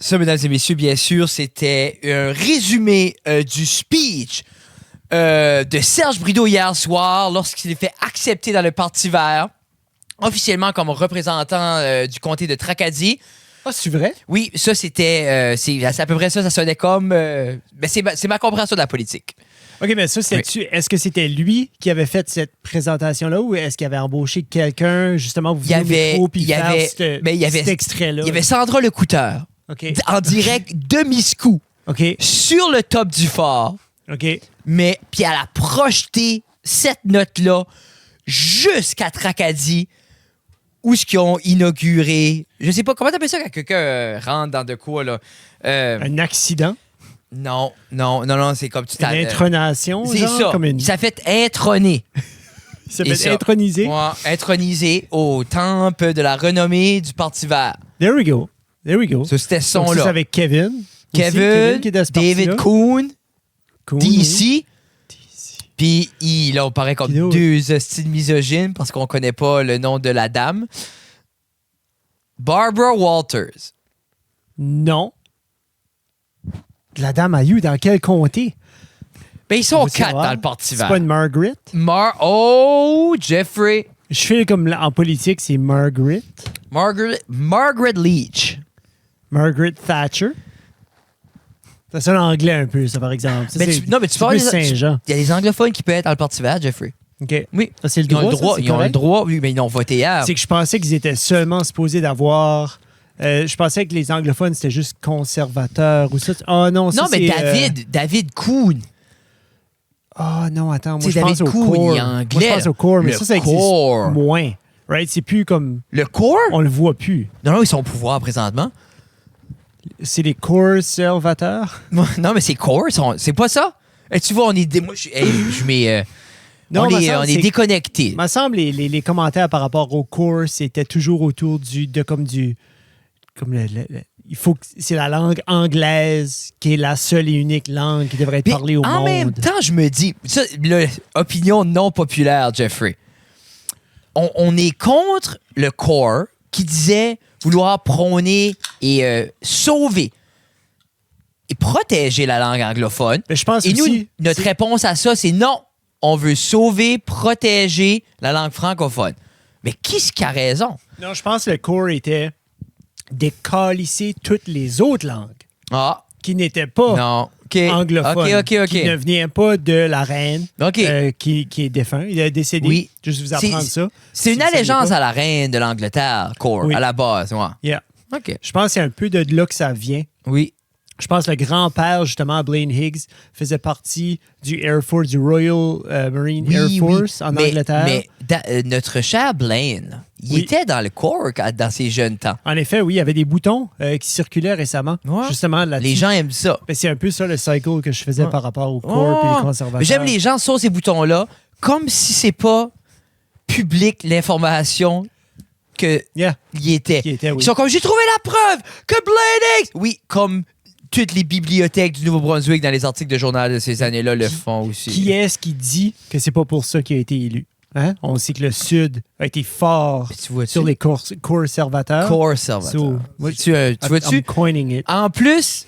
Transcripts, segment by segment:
Ça, mesdames et messieurs, bien sûr, c'était un résumé du speech de Serge Brideau hier soir lorsqu'il s'est fait accepter dans le Parti vert, officiellement comme représentant du comté de Tracadie. Ah, c'est vrai? Oui, ça, c'était... c'est à peu près ça, ça sonnait comme... ben, c'est ma compréhension de la politique. OK, mais ça, est-ce que c'était lui qui avait fait cette présentation-là ou est-ce qu'il avait embauché quelqu'un, justement, vous venir au micro puis faire cet extrait-là? Il y avait Sandra Lecouteur. Okay. En direct de Miscou. OK. Sur le top du fort. OK. Mais, puis elle a projeté cette note-là jusqu'à Tracadie, où ce qu'ils ont inauguré. Je sais pas, comment t'appelles ça quand quelqu'un rentre dans de quoi, là? Un accident? Non, c'est comme... Une intronation, c'est genre? ça. Comme une... Il s'est fait introner. Il s'est fait introniser? Ouais, intronisé au temple de la renommée du Parti vert. There we go. Ça, c'était ce son-là. Donc, c'est avec Kevin. Kevin, qui est de ce David Kuhn, DC. Oui. Puis, là, on paraît comme deux styles misogynes parce qu'on connaît pas le nom de la dame. Barbara Walters. Non. La dame a eu dans quel comté? Ben, ils sont quatre dans le Parti vert. C'est pas une Margaret? Jeffrey. Je fais comme en politique, c'est Margaret. Margaret Leach. Margaret Thatcher. Ça sonne anglais un peu, ça, par exemple. Ça, mais tu parles Saint-Jean. Il y a des anglophones qui peuvent être dans le Parti vert, Jeffrey. OK. Oui. Ça, c'est le droit. Ils ont le droit, oui, mais ils ont voté hier. C'est que je pensais qu'ils étaient seulement supposés d'avoir... je pensais que les anglophones, c'était juste conservateurs ou ça. Ah non, ça, non, mais David Kuhn. Ah non, attends, moi, je pense au Core. Il est anglais. Moi, je pense au Core, mais ça existe moins. Right? C'est plus comme... Le Core? On le voit plus. Non, ils sont au pouvoir présentement. C'est les conservateurs? Non, mais c'est Core, c'est pas ça? Et tu vois, on est... Moi, je mets... Non, on est déconnectés. Il me semble les commentaires par rapport au Core, c'était toujours autour il faut que c'est la langue anglaise qui est la seule et unique langue qui devrait être parlée au monde. En même temps, je me dis, ça, opinion non populaire, Jeffrey. On est contre le Core qui disait vouloir prôner et sauver et protéger la langue anglophone. Mais je pense et aussi, nous, notre réponse à ça, c'est non. On veut sauver, protéger la langue francophone. Mais qui est-ce qui a raison? Non, je pense que le Core était décalisser toutes les autres langues qui n'étaient pas anglophones, qui ne venaient pas de la reine qui est défunt. Il est décédé. Oui. Juste vous apprendre ça. C'est une allégeance à la reine de l'Angleterre, Core, à la base. Ouais. Yeah. Okay. Je pense que c'est un peu de là que ça vient. Oui. Je pense que le grand-père, justement, Blaine Higgs, faisait partie du Air Force, du Royal Marine Air Force en Angleterre. Mais notre cher Blaine, il était dans le Corps dans ses jeunes temps. En effet, oui, il y avait des boutons qui circulaient récemment. Ouais. Justement, les gens aiment ça. Ben, c'est un peu ça le cycle que je faisais par rapport au Corps et les conservateurs. J'aime les gens sur ces boutons-là, comme si c'est pas public l'information qu'il était. Ils sont comme, j'ai trouvé la preuve que Blaine Higgs... Oui, comme... Toutes les bibliothèques du Nouveau-Brunswick dans les articles de journal de ces années-là le font aussi. Qui est-ce qui dit que c'est pas pour ça qu'il a été élu? Hein? On sait que le Sud a été fort sur les conservateurs. Conservateurs. Tu vois-tu? I'm coining it. En plus,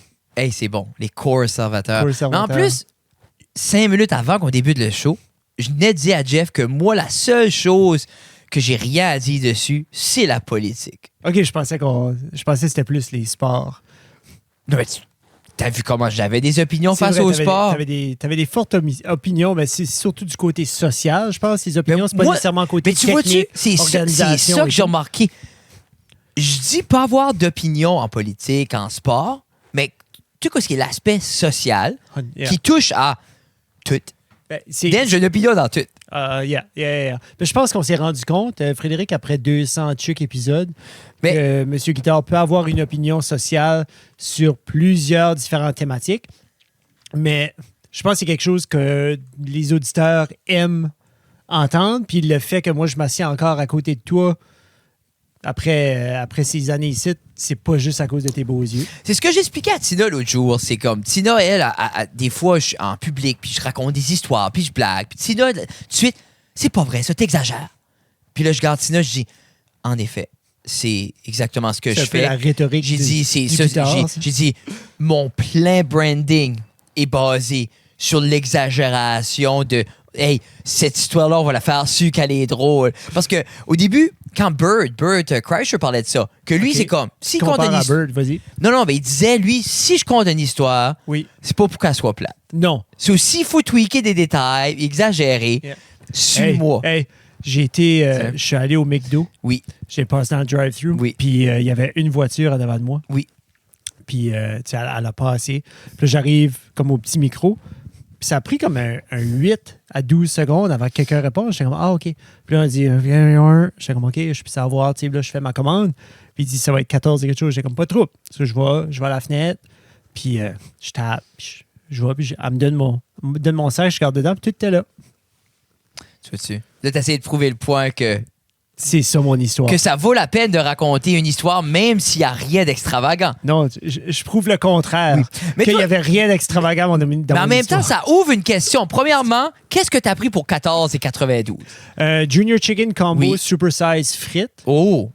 c'est bon, les conservateurs. Mais en plus, 5 minutes avant qu'on débute le show, je venais de dire à Jeff que moi, la seule chose que j'ai rien à dire dessus, c'est la politique. OK, je pensais que c'était plus les sports. Non, mais t'as vu comment j'avais des opinions face au sport? T'avais des fortes opinions, mais c'est surtout du côté social, je pense. Les opinions, c'est pas nécessairement côté technique, c'est ça que j'ai remarqué. Je dis pas avoir d'opinion en politique, en sport, mais tu sais quoi, ce qui est l'aspect social qui touche à tout. Dan, j'ai une opinion dans tout. Mais je pense qu'on s'est rendu compte, Frédéric, après 200 épisodes, que M. Guitard peut avoir une opinion sociale sur plusieurs différentes thématiques. Mais je pense que c'est quelque chose que les auditeurs aiment entendre. Puis le fait que moi, je m'assieds encore à côté de toi Après ces années ici, c'est pas juste à cause de tes beaux yeux. C'est ce que j'expliquais à Tina l'autre jour. C'est comme, Tina, elle, des fois, je suis en public, puis je raconte des histoires, puis je blague. Puis Tina, tout de suite, c'est pas vrai, ça, t'exagères. Puis là, je regarde Tina, je dis, en effet, c'est exactement ce que je fais. La rhétorique j'ai dit, j'ai dit, mon plein branding est basé sur l'exagération de hey, cette histoire-là, on va la faire su qu'elle est drôle. Parce que au début, quand Bert Kreischer parlait de ça, que lui, c'est comme, si il compte une histoire. Non, mais il disait, lui, si je compte une histoire, c'est pas pour qu'elle soit plate. Non. C'est aussi, il faut tweaker des détails, exagérer. Suis-moi. Je suis allé au McDo. Oui. J'ai passé dans le drive-thru. Oui. Puis il y avait une voiture en devant de moi. Oui. Puis elle a passé. Puis là, j'arrive comme au petit micro. Puis ça a pris comme un 8 à 12 secondes avant que quelqu'un réponde. J'étais comme, ah, OK. Puis là, on dit, viens, j'étais comme, OK, je peux savoir. Tu sais, là, je fais ma commande. Puis il dit, ça va être 14 et quelque chose. J'étais comme, pas trop. So, je vais à la fenêtre. Puis je tape. Puis je vois. Puis elle me donne mon sac. Je regarde dedans. Puis tout était là. Tu vois-tu? Là, t'essayes de prouver le point que... C'est ça, mon histoire. Que ça vaut la peine de raconter une histoire, même s'il n'y a rien d'extravagant. Non, je prouve le contraire. Oui. Qu'il n'y avait rien d'extravagant dans mon histoire. Mais en même temps, ça ouvre une question. Premièrement, qu'est-ce que tu as pris pour 14 et 92? Junior Chicken Combo Super Size frites. Oh!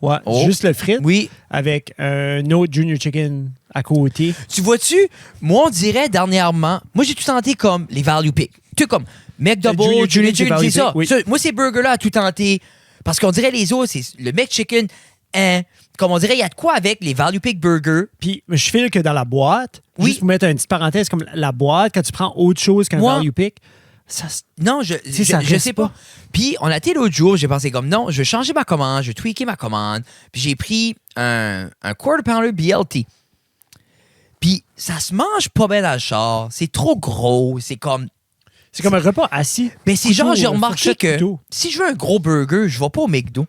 Ouais, juste le frites. Oui. Avec un autre Junior Chicken à côté. Tu vois-tu? Moi, on dirait dernièrement... Moi, j'ai tout tenté comme les Value Pick. Tu sais, comme McDouble, Junior Chicken, c'est ça. Oui. Moi, ces burgers-là, à tout tenté... Parce qu'on dirait les autres, c'est le McChicken, comme on dirait, il y a de quoi avec les Value Pick Burgers. Puis je file que dans la boîte, juste pour mettre une petite parenthèse, comme la boîte, quand tu prends autre chose qu'un Value Pick, ça... Non, je sais pas. Puis on a été l'autre jour, j'ai pensé comme, non, je vais changer ma commande, je vais tweaker ma commande. Puis j'ai pris un Quarter Pounder BLT. Puis ça se mange pas bien dans le char. C'est trop gros, c'est comme un repas assis. Mais c'est genre, j'ai remarqué que si je veux un gros burger, je vais pas au McDo.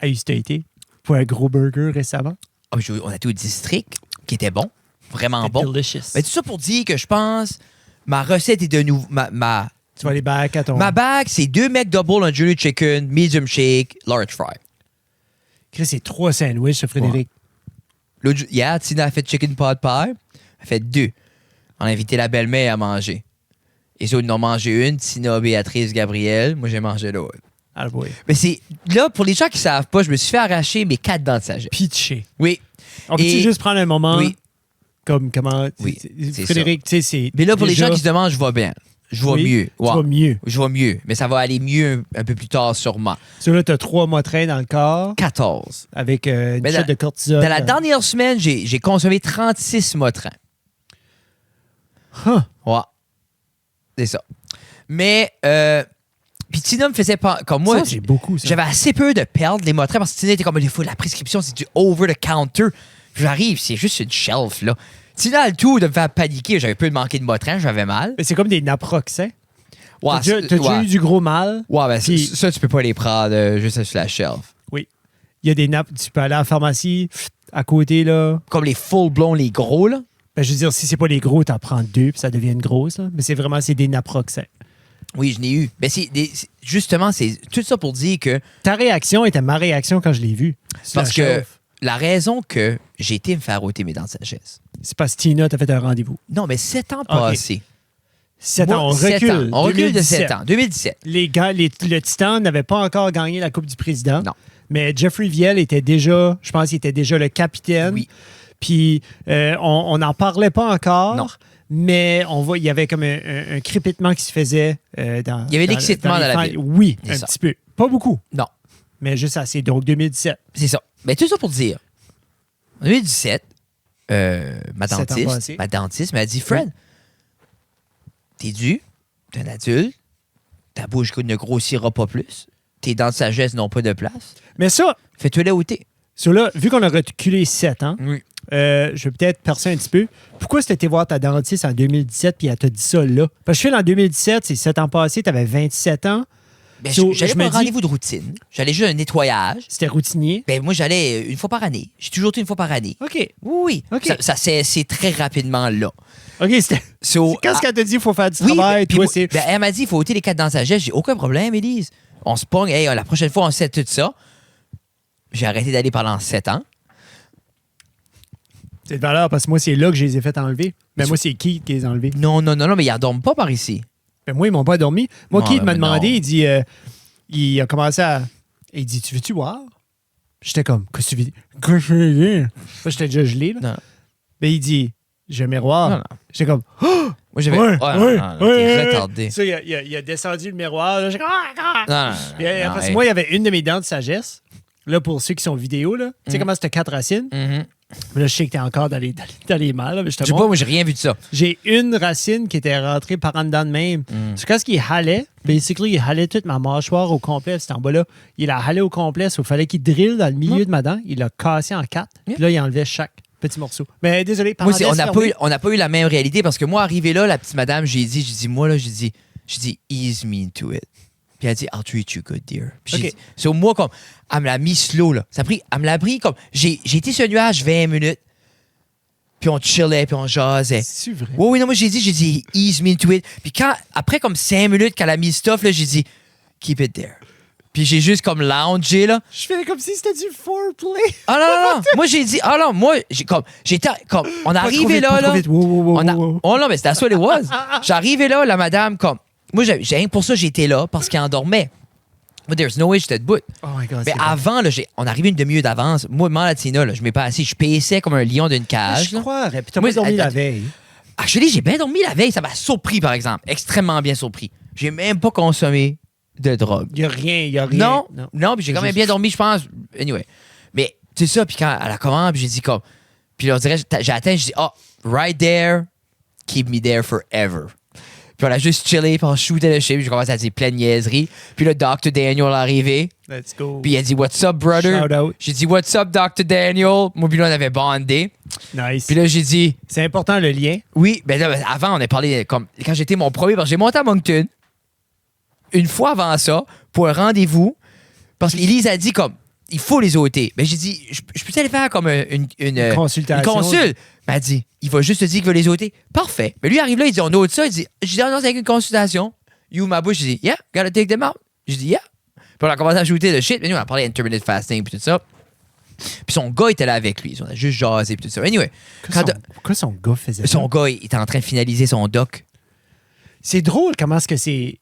As-tu été pour un gros burger récemment? On a été au district, qui était bon. Vraiment bon. Delicious. Mais tout ça pour dire que je pense, ma recette est de nouveau... Tu vas aller back à ton... Ma bag, c'est 2 McDouble, un Junior Chicken, medium shake, large fry. Chris, c'est 3 sandwichs, ça, Frédéric. Hier, Tina a fait chicken pot pie. Elle a fait 2. On a invité la belle-mère à manger. Les autres en ont mangé une, Tina, Béatrice, Gabrielle. Moi, j'ai mangé l'autre. Ah, oui. Mais c'est... Là, pour les gens qui ne savent pas, je me suis fait arracher mes 4 dents de sagesse. Pitché. Oui. On peut-tu juste prendre un moment? Oui. Comme comment... Oui, Frédéric, tu sais, c'est... Mais là, pour les gens qui se demandent, je vais bien. Je vais mieux. Ouais. Tu vas mieux. Je vais mieux. Mais ça va aller mieux un peu plus tard, sûrement. So là, tu as 3 motrins dans le corps. 14. Avec une shot de cortisone. Dans la dernière semaine, j'ai consommé 36 motrins. Ouais. C'est ça. Mais, puis Tina me faisait pas. Comme moi, ça, c'est beaucoup, ça. J'avais assez peu de perdre les motrins parce que Tina était comme, il faut la prescription, c'est du over-the-counter. J'arrive, c'est juste une shelf, là. Tina a le tout de me faire paniquer. J'avais peu de manquer de motrins, j'avais mal. Mais c'est comme des naproxens. Ouais, t'as déjà eu du gros mal. Ouais, ben ça, tu peux pas les prendre juste sur la shelf. Oui. Il y a des nappes, tu peux aller à la pharmacie, à côté, là. Comme les full-blown, les gros, là. Ben, je veux dire, si c'est pas les gros, t'en prends 2 puis ça devient une grosse, là. Mais c'est des naproxens. Oui, je l'ai eu. Mais justement, c'est tout ça pour dire que... Ta réaction était ma réaction quand je l'ai vu. Parce que la raison que j'ai été me faire ôter mes dents de sagesse... C'est parce que Tina t'a fait un rendez-vous. Non, mais 7 ans passés. 7 ans, on recule. On recule de 7 ans. 2017. Le Titan n'avait pas encore gagné la Coupe du Président. Non. Mais Jeffrey Viel était déjà, je pense qu'il était déjà le capitaine. Oui. Puis on n'en parlait pas encore. Non. Mais il y avait comme un crépitement qui se faisait dans... Il y avait l'excitement dans la ville. Oui, un petit peu. Pas beaucoup. Non. Mais juste assez. Donc, 2017. C'est ça. Mais tout ça pour dire, en 2017, ma dentiste m'a dit, Fred, t'es dû, t'es un adulte, ta bouche ne grossira pas plus, tes dents de sagesse n'ont pas de place. Mais ça... Fais-toi la ôter. So là, vu qu'on a reculé 7 ans, oui. Je vais peut-être percer un petit peu. Pourquoi tu été voir ta dentiste en 2017 puis elle t'a dit ça là? Parce que je fais en 2017, c'est 7 ans passés, tu avais 27 ans. Ben, j'allais pour un rendez-vous de routine. J'allais juste un nettoyage. C'était routinier? Ben, moi, j'allais une fois par année. J'ai toujours été une fois par année. OK. Oui. Okay. Ça c'est très rapidement là. OK, quand qu'elle t'a dit qu'il faut faire du travail, toi, elle m'a dit qu'il faut ôter les 4 dents de sagesse. J'ai aucun problème, Élise. On se pogne. Hey, la prochaine fois, on sait tout ça. j'ai arrêté d'aller pendant 7 ans. C'est de valeur parce que moi, c'est là que je les ai fait enlever. Mais moi, c'est Keith qui les a enlevés. Non, mais ils n'endorment pas par ici. Mais moi, ils m'ont pas dormi. Moi, Non, Keith m'a non. demandé, il dit, il a commencé à. Il dit, tu veux-tu voir? J'étais comme, qu'est-ce que tu veux? Qu'est-ce que tu veux? Moi, j'étais déjà gelé, là. Non. Mais il dit, j'ai un miroir. Non. J'étais comme, oh! Moi, j'avais. Ouais, t'es retardé. Ça, il a descendu le miroir. Là, j'ai comme, Non. Puis, après, moi, il y avait une de mes dents de sagesse. Là, pour ceux qui sont vidéo, là. Tu sais comment c'était 4 racines? Mais là, je sais que t'es encore dans les mâles. Je sais pas, moi, j'ai rien vu de ça. J'ai une racine qui était rentrée par en dedans de même. C'est quand il halait, basically, il halait toute ma mâchoire au complet. C'était en bas là. Il a halé au complet. Il fallait qu'il drille dans le milieu de ma dent. Il l'a cassé en 4. Puis là, il enlevait chaque petit morceau. Mais désolé, moi, on n'a pas eu la même réalité parce que moi, arrivé là, la petite madame, j'ai dit, ease me into it. Puis elle a dit, I'll treat you good, dear. Puis j'ai dit, so moi, comme, elle me l'a mis slow, là. Elle me l'a pris comme, j'ai été sur le nuage 20 minutes, puis on chillait, puis on jasait. C'est vrai? Oui, non, moi, j'ai dit, ease me into it. Puis après, comme 5 minutes qu'elle a mis le stuff, là, j'ai dit, keep it there. Puis j'ai juste comme loungé, là. Je faisais comme si c'était du foreplay. Ah non. Moi, j'ai dit, j'étais comme, on arrivait là, là. Oh non, mais c'était à what it was. J'arrivais là, la madame, comme, moi, pour ça, j'étais là, parce qu'elle endormait. But there's no way j'étais debout. Oh my God. Mais avant, là, on arrivait une demi-heure d'avance. Moi, Latina, là, je m'ai pas assis. Je paissais comme un lion d'une cage. Je croirais. Puis t'as pas dormi la veille. J'ai bien dormi la veille. Ça m'a surpris, par exemple. Extrêmement bien surpris. J'ai même pas consommé de drogue. Il y a rien. Non, puis j'ai quand même bien dormi, je pense. Anyway. Mais, c'est ça, puis quand elle a commencé, puis j'ai dit comme... Puis là, on dirait, j'ai atteint, j'ai dit, right there, keep me there forever. Puis on a juste chillé, puis on shootait le shit, puis j'ai commencé à dire plein de niaiseries. Puis le Dr. Daniel est arrivé. Let's go. Puis il a dit, what's up, brother? Shout out. J'ai dit, what's up, Dr. Daniel? Moi, puis là, on avait bondé. Nice. Puis là, j'ai dit... C'est important, le lien. Oui, ben là, avant, on a parlé, comme quand j'étais mon premier, parce que j'ai monté à Moncton, une fois avant ça, pour un rendez-vous, parce qu'Élise a dit, comme, il faut les ôter. Ben j'ai dit, je peux aller faire comme une consultation. Une consulte. Ben, elle dit, il va juste te dire qu'il veut les ôter. Parfait. Mais lui, il arrive là, il dit, on ôte ça. Il dit, je dis, non, c'est avec une consultation. Il ouvre ma bouche, je dis, yeah, gotta take them out. Je dis, yeah. Puis on a commencé à ajouter le shit. Mais nous, on a parlé intermittent fasting puis tout ça. Puis son gars était là avec lui. On a juste jasé puis tout ça. Anyway. Pourquoi son gars faisait ça? Son gars, il était en train de finaliser son doc. C'est drôle comment est-ce que c'est...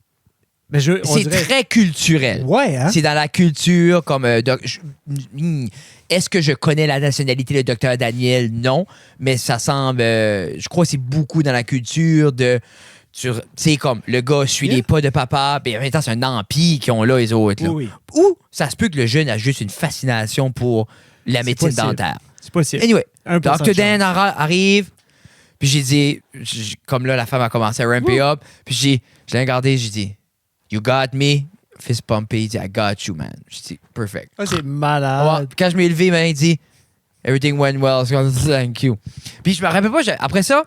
C'est très culturel. Ouais, hein? C'est dans la culture comme... Est-ce que je connais la nationalité de Dr. Daniel? Non. Mais ça semble... je crois que c'est beaucoup dans la culture de... Tu sais, comme le gars suit les pas de papa, mais en même temps, c'est un empire qu'ils ont là, les autres. Là. Oui. Ou ça se peut que le jeune a juste une fascination pour la médecine dentaire. C'est possible. Anyway, Dr. Dan arrive, puis j'ai dit... Comme là, la femme a commencé à ramper up, puis je l'ai regardé, j'ai dit... You got me. Fist pumpé. Il dit, I got you, man. Je dis, perfect. Oh, c'est malade. Ouais, quand je m'ai levé, il dit, everything went well. Thank you. Puis je me rappelle pas, après ça,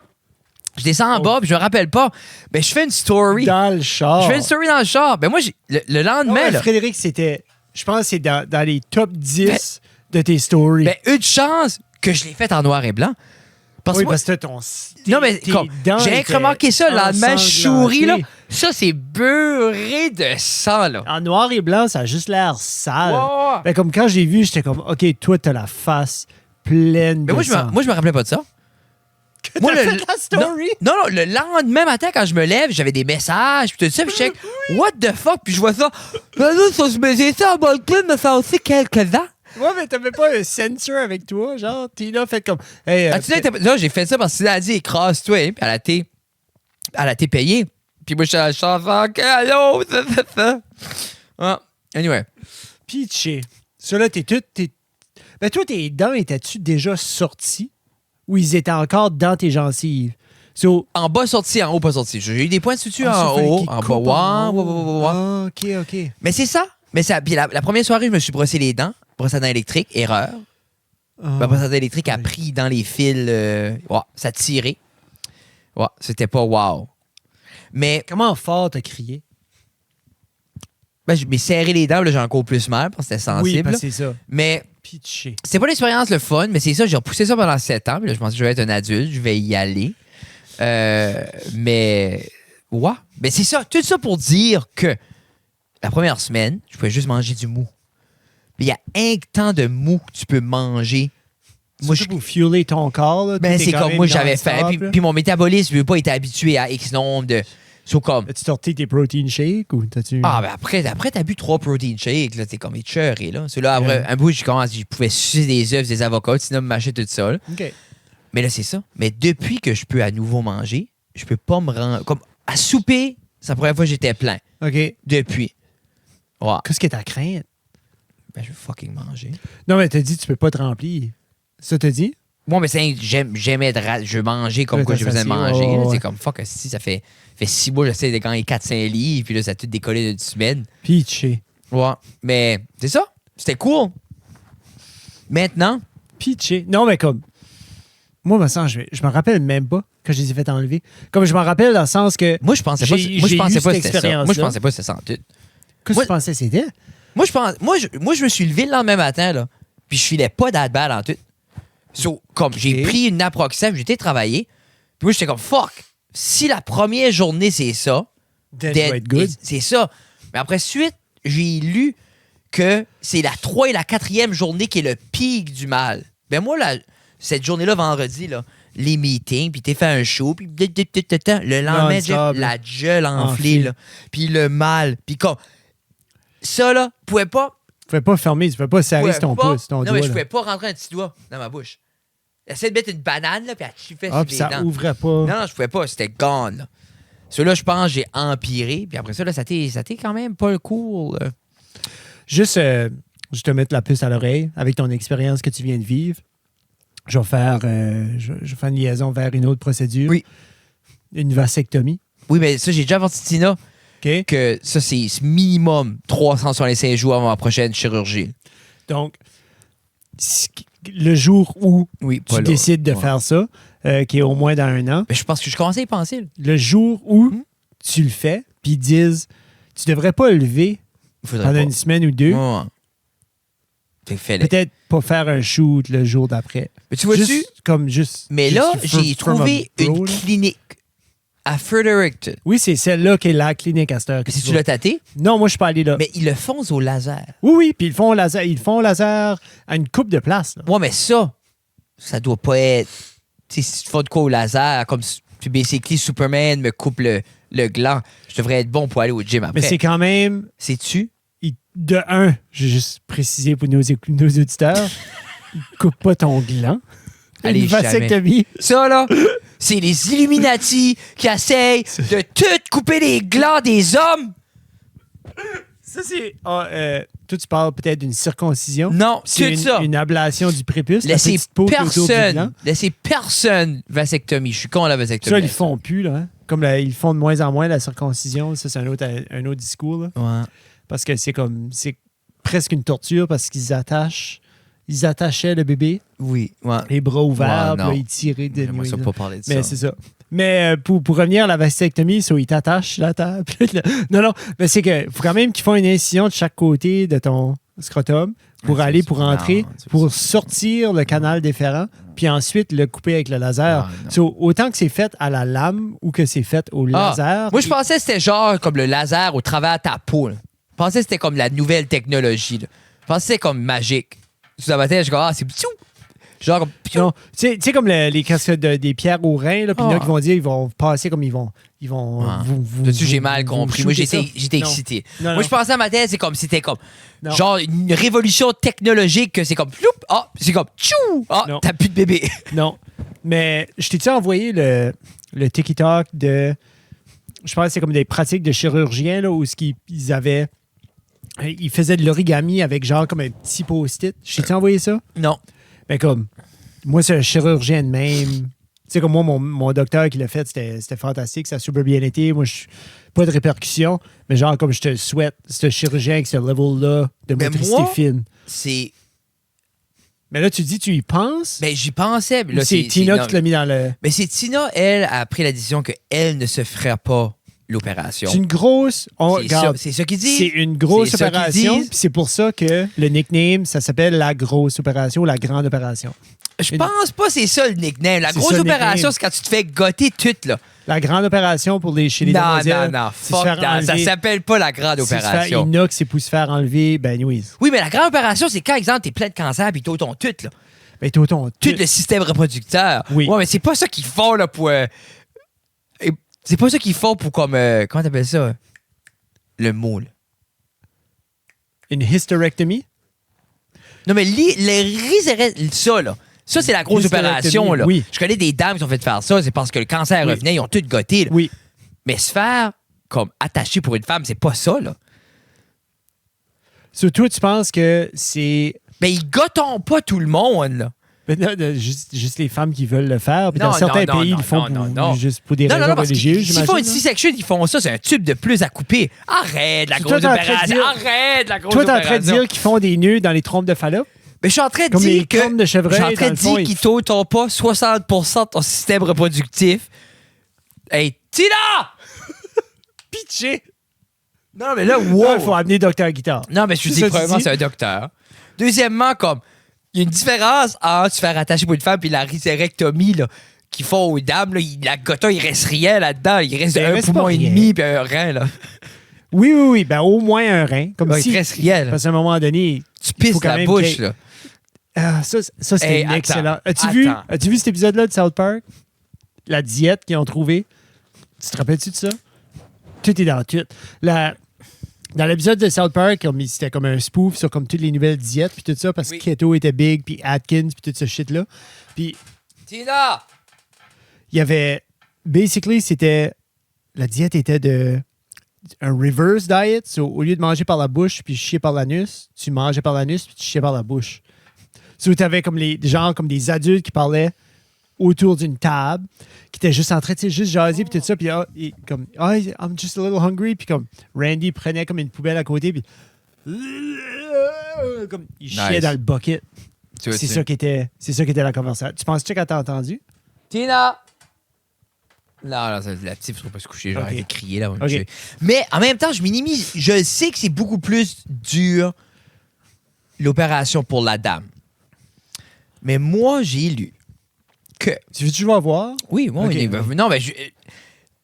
je descends en bas, puis je me rappelle pas. Ben, je fais une story. Dans le char. Je fais une story dans le char. Ben, moi, le lendemain. Là, Frédéric, c'était. Je pense que c'est dans les top 10 de tes stories. Ben, une chance que je l'ai faite en noir et blanc. Parce que ton. Non, mais j'ai remarqué ça le lendemain, je souris, là. Ça, c'est beurré de sang, là. En noir et blanc, ça a juste l'air sale. Ouais. Ben, comme quand j'ai vu, j'étais comme, OK, toi, t'as la face pleine de sang. Moi, je me rappelais pas de ça. Moi, t'as fait la story? Non, le lendemain matin, quand je me lève, j'avais des messages, puis tout ça, puis je check, what the fuck, puis je vois ça. Là, ça se met ça en Moncton, mais ça aussi quelques ans. Ouais, mais t'avais pas un sensor avec toi, genre, Tina fait comme. Hey, tu sais, là, j'ai fait ça parce que Tina a dit, écrase-toi, hein, puis elle a été payée. Puis moi, je suis à la chanson, OK, allô, ça. Ah, anyway. Pitché. Ça, là, Ben, toi, tes dents, étais-tu déjà sorties ou ils étaient encore dans tes gencives? En bas sorti, en haut pas sorti. J'ai eu des points de suture en haut, en bas. Ouais. OK. Mais c'est ça. Puis la première soirée, je me suis brossé les dents. Brosse à dents électrique, erreur. Ma brosse à dents électrique a pris dans les fils. Ça tirait. Ouais, c'était pas wow. Mais. Comment fort t'as crié? Ben, je m'ai serré les dents, là, j'ai encore plus mal parce que c'était sensible. Oui, parce que c'est ça. Mais. Pitché. C'est pas l'expérience le fun, mais c'est ça, j'ai repoussé ça pendant 7 ans. Puis là, je pense que je vais être un adulte, je vais y aller. Mais. Ouais. Mais c'est ça, tout ça pour dire que la première semaine, je pouvais juste manger du mou. il y a un temps de mou que tu peux manger. Moi, pour fueler ton corps. Là, c'est comme moi, j'avais fait. Puis mon métabolisme ne veut pas être habitué à X nombre de... As-tu sorti tes protein shakes ou t'as-tu... Ah, ben après t'as bu 3 protein shakes, là, t'es comme écheuré, là. C'est là, après, un bout, je pouvais sucer des œufs, des avocats, sinon me mâcher tout ça, là. OK. Mais là, c'est ça. Mais depuis que je peux à nouveau manger, je peux pas me rendre... Comme à souper, c'est la première fois que j'étais plein. OK. Depuis. Ouais. Qu'est-ce que t'as crainte? Ben, je veux fucking manger. Non, mais t'as dit que tu peux pas te remplir. Ça t'as dit? Moi, mais j'aimais je veux manger comme quoi j'ai besoin de manger. Ouais. C'est comme fuck, si ça fait 6 mois, j'essaie de gagner 4-5 livres, puis là, ça a tout décollé d'une semaine. Pitché. Ouais. Mais c'est ça. C'était cool. Maintenant. Pitché. Non, mais comme. Moi, me sens, je me rappelle même pas que je les ai fait enlever. Comme je m'en rappelle dans le sens que. Moi, je pensais pas que c'était ça. Moi, je pensais pas que c'était ça en tout. Qu'est-ce que tu pensais que c'était? Moi, je me suis levé le lendemain matin, là, puis je filais pas d'adbal en tout. Comme j'ai pris une Naproxen, j'étais travailler, puis moi, j'étais comme fuck. Si la première journée, c'est ça, c'est ça. Mais après suite, j'ai lu que c'est la 3 et la 4e journée qui est le pic du mal. Ben moi, cette journée-là, vendredi, là, les meetings, puis t'es fait un show, puis le lendemain, la gueule enflée, là, puis le mal, puis comme... Ça, là, tu pouvais pas fermer, tu pouvais pas serrer ton pouce, ton doigt. Non, mais je pouvais pas rentrer un petit doigt dans ma bouche. J'essayais de mettre une banane, là, puis elle chiffait sur les ça dents. ouvrait pas. Non, je pouvais pas, c'était gone, là. Celui-là, je pense, j'ai empiré, puis après ça, là, ça t'est quand même pas le cool. Là. Juste, je te mettre la puce à l'oreille avec ton expérience que tu viens de vivre. Je vais faire une liaison vers une autre procédure. Oui. Une vasectomie. Oui, mais ça, j'ai déjà averti Tina que ça, c'est minimum 365 jours avant ma prochaine chirurgie. Donc, le jour où tu décides de faire ça, qui est au moins dans 1 an. Mais je pense que je commençais à y penser. Là. Le jour où tu le fais, puis ils disent, tu devrais pas le lever pendant une semaine ou 2. Ouais. Peut-être pas faire un shoot le jour d'après. Mais tu vois-tu? Mais là, j'ai trouvé une clinique à Fredericton. Oui, c'est celle-là qui est la clinique à cette heure. Si tu l'as tâté? Non, moi, je suis pas allé là. Mais ils le font au laser. Oui, puis ils font au laser à une coupe de place. Là. Ouais, mais ça doit pas être... Si tu fais de quoi au laser, comme tu basically Superman me coupe le gland, je devrais être bon pour aller au gym après. Mais c'est quand même... Sais-tu? De un, j'ai juste précisé pour nos auditeurs, ils coupent pas ton gland. Allez, une vasectomie. Ça, là, c'est les Illuminati qui essayent de tout couper les glands des hommes. Ça, c'est... toi, tu parles peut-être d'une circoncision. Non, c'est ça. Une ablation du prépuce. Laissez personne vasectomie. Je suis con à la vasectomie. Ça, ils le font plus, là. Hein? Comme ils font de moins en moins, la circoncision. Ça, c'est un autre discours, là. Ouais. Parce que c'est presque une torture parce qu'ils attachaient le bébé. Oui. Ouais. Les bras ouverts, puis ils tiraient de nuit. J'aimerais pas parler de mais ça. c'est ça. Mais pour revenir à la vasectomie, ils t'attachent la table. Non, mais c'est que faut quand même qu'ils font une incision de chaque côté de ton scrotum pour rentrer, pour sortir le canal déférent, puis ensuite le couper avec le laser. Autant que c'est fait à la lame ou que c'est fait au laser. Moi, je pensais que c'était genre comme le laser au travers de ta peau. Là. Je pensais que c'était comme la nouvelle technologie. Là. Je pensais que c'était comme magique. Sous la bataille, je dis, c'est ptiou! Genre comme ptiou! Non, tu sais, comme les casques des pierres au rein, là, puis il y en a qui vont dire, ils vont passer comme ils vont. Là-dessus, j'ai mal compris. Moi, j'étais excité. Moi, je pensais à ma tête, c'était comme genre une révolution technologique que c'est comme ploup! C'est comme tchou! T'as plus de bébé. Non. Mais je t'ai-tu envoyé le TikTok de. Je pense que c'est comme des pratiques de chirurgiens là, où ils faisaient de l'origami avec genre comme un petit post-it. Je t'ai-tu envoyé ça? Non. Mais comme, moi, c'est un chirurgien de même. Tu sais, comme moi, mon docteur qui l'a fait, c'était fantastique. Ça a super bien été. Moi, pas de répercussions. Mais genre, comme je te souhaite, ce chirurgien avec ce level-là de motricité fine. C'est... Mais là, tu dis, tu y penses? Ben, j'y pensais. Là, c'est Tina qui te l'a mis dans le... Mais c'est Tina, elle, a pris la décision qu'elle ne se ferait pas l'opération. C'est une grosse... C'est ça qu'il dit. C'est une grosse opération. Puis c'est pour ça que le nickname, ça s'appelle la grosse opération ou la grande opération. Je pense pas que c'est ça le nickname. La grosse opération, c'est quand tu te fais gotter tout, là. La grande opération chez les demoiselles. Non. Fuck that. Ça s'appelle pas la grande opération. Se faire inox, c'est pour se faire enlever, ben oui. Oui, mais la grande opération, c'est quand, exemple, t'es plein de cancer puis t'as ton tout, là. Ben tout le système reproducteur. Oui. Ouais, mais c'est pas ça qu'ils font, là, pour... c'est pas ça qu'ils font pour, comme... comment t'appelles ça? Le mot, là. Une hysterectomie? Non, mais ça, là. Ça, c'est la grosse opération, là. Oui. Je connais des dames qui sont fait faire ça, c'est parce que le cancer revenait, ils ont tout gotté, là. Oui. Mais se faire, comme, attacher pour une femme, c'est pas ça, là. Surtout, tu penses que c'est... Mais ils gottent pas tout le monde, là. Mais non, juste les femmes qui veulent le faire. Puis dans certains pays, ils le font juste pour des raisons religieuses, j'imagine. S'ils font une C-section, ils font ça, c'est un tube de plus à couper. Arrête la grosse opération. Arrête la grosse opération. Toi, t'es en train de dire qu'ils font des nœuds dans les trompes de Fallope? Mais je suis en train de comme dire les cornes de chevreuil, je suis en train de dire qu'ils t'ont pas 60% de ton système reproductif. Hey, Tina! Pitché! Non, mais là, wow! Il faut amener Dr. Guitare. Non, mais je te dis, premièrement, c'est un docteur. Deuxièmement, comme, il y a une différence entre se faire attacher pour une femme et la rhizorectomie, là, qu'ils font aux dames, là, la gotha, il reste rien là-dedans. Il reste un poumon et demi puis un rein, là. Oui. Ben, au moins un rein. Comme si, il reste rien, là. Parce qu'à un moment donné... Tu pisses la bouche, là. Ça c'était excellent. As-tu vu cet épisode-là de South Park? La diète qu'ils ont trouvée. Tu te rappelles-tu de ça? Tout est dans tout. Dans l'épisode de South Park, c'était comme un spoof sur comme toutes les nouvelles diètes puis tout ça, parce que Keto était big, puis Atkins, puis tout ce shit-là. Puis... Tina! Il y avait... Basically, c'était... La diète était de... Un reverse diet. So, au lieu de manger par la bouche puis chier par l'anus, tu mangeais par l'anus puis tu chiais par la bouche. So, tu avais comme comme des adultes qui parlaient autour d'une table, qui étaient juste en train de juste jaser puis tout ça. Puis comme, I'm just a little hungry. Puis comme, Randy prenait comme une poubelle à côté puis comme, il chiait dans le bucket. C'est ça qui était la conversation. Tu penses-tu qu'elle t'a entendu? Tina! Non, la petite, il ne faut pas se coucher. J'aurais été crier là. Okay. Mais en même temps, je minimise. Je sais que c'est beaucoup plus dur l'opération pour la dame. Mais moi, j'ai lu que... Tu veux toujours voir? Oui, moi, non, mais je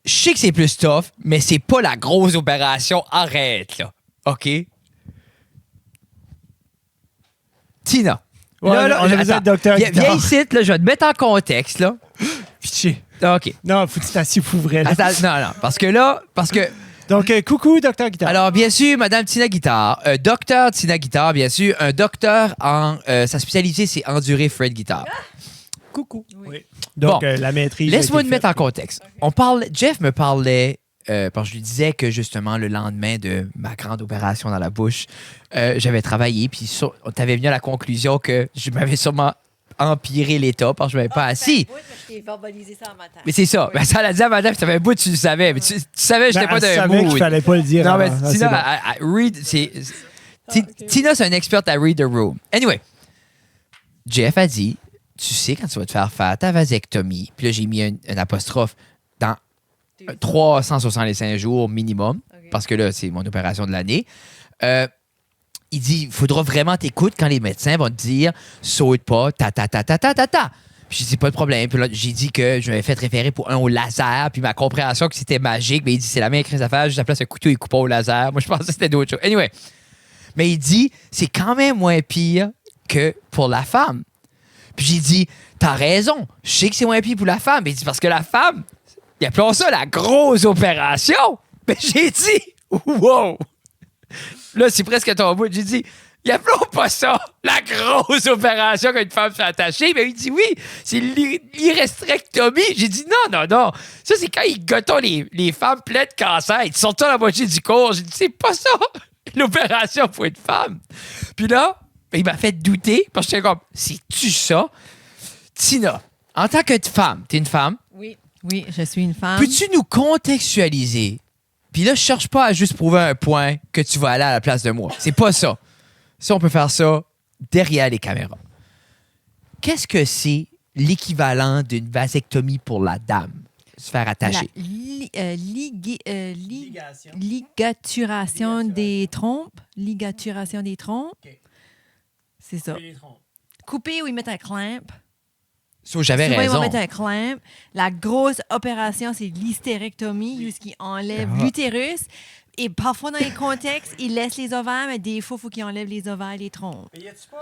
sais que c'est plus tough, mais c'est pas la grosse opération. Arrête, là. OK? Tina. Ouais, là, on a besoin de docteur. Viens ici, là, je vais te mettre en contexte, là. Pitché. OK. Non, faut que tu t'assieds pour vrai. Non. Parce que... Donc, coucou, Dr. Guitare. Alors, bien sûr, Madame Tina Guitare. Docteur Tina Guitare, bien sûr. Un docteur en... sa spécialité, c'est endurer Fred Guitare. Coucou. Oui. Donc, la maîtrise... Laisse-moi te mettre en contexte. Jeff me parlait... parce que je lui disais que, justement, le lendemain de ma grande opération dans la bouche, j'avais travaillé, puis tu avais venu à la conclusion que je m'avais sûrement empirer l'état parce que je ne m'avais pas assis. Mais c'est ça. Oui. Ben, ça l'a dit à madame, ça fait un bout, tu le savais. Mais tu savais que je n'étais pas d'un mood. Qu'il fallait pas le dire. Non, mais Tina, c'est un expert à read the room. Anyway, Jeff a dit, tu sais, quand tu vas te faire ta vasectomie, puis là, j'ai mis un apostrophe dans 365 jours minimum, parce que là, c'est mon opération de l'année. Il dit, il faudra vraiment t'écouter quand les médecins vont te dire saute pas, ta. Puis j'ai dit, pas de problème. Puis là, j'ai dit que je m'avais fait référer pour un au laser, puis ma compréhension que c'était magique. Mais il dit, c'est la même crise à faire, juste à place un couteau et coupon au laser. Moi, je pensais que c'était d'autres choses. Anyway. Mais il dit, c'est quand même moins pire que pour la femme. Puis j'ai dit, t'as raison. Je sais que c'est moins pire pour la femme. Mais il dit, parce que la femme, ils appellent ça la grosse opération. Mais j'ai dit, wow! Là, c'est presque ton bout. J'ai dit, il appelons pas ça la grosse opération quand une femme se fait attacher. Mais il dit oui, c'est l'hysterectomie. J'ai dit non. Ça, c'est quand ils gottent les femmes pleines de cancer. Ils sortent la moitié du corps. J'ai dit, c'est pas ça l'opération pour une femme. Puis là, il m'a fait douter parce que j'étais comme, c'est-tu ça? Tina, en tant que femme, t'es une femme? Oui, je suis une femme. Peux-tu nous contextualiser? Puis là, je cherche pas à juste prouver un point que tu vas aller à la place de moi. C'est pas ça. Ça, on peut faire ça derrière les caméras. Qu'est-ce que c'est l'équivalent d'une vasectomie pour la dame? Se faire attacher. Ligaturation des trompes. Ligaturation des trompes. Okay. C'est ça. Couper ou y mettre un clamp. J'avais souvent, raison. ils vont mettre un clamp. La grosse opération, c'est l'hystérectomie, où ils enlèvent l'utérus. Et parfois, dans les contextes, ils laissent les ovaires, mais des fois, il faut qu'ils enlèvent les ovaires et les trompes.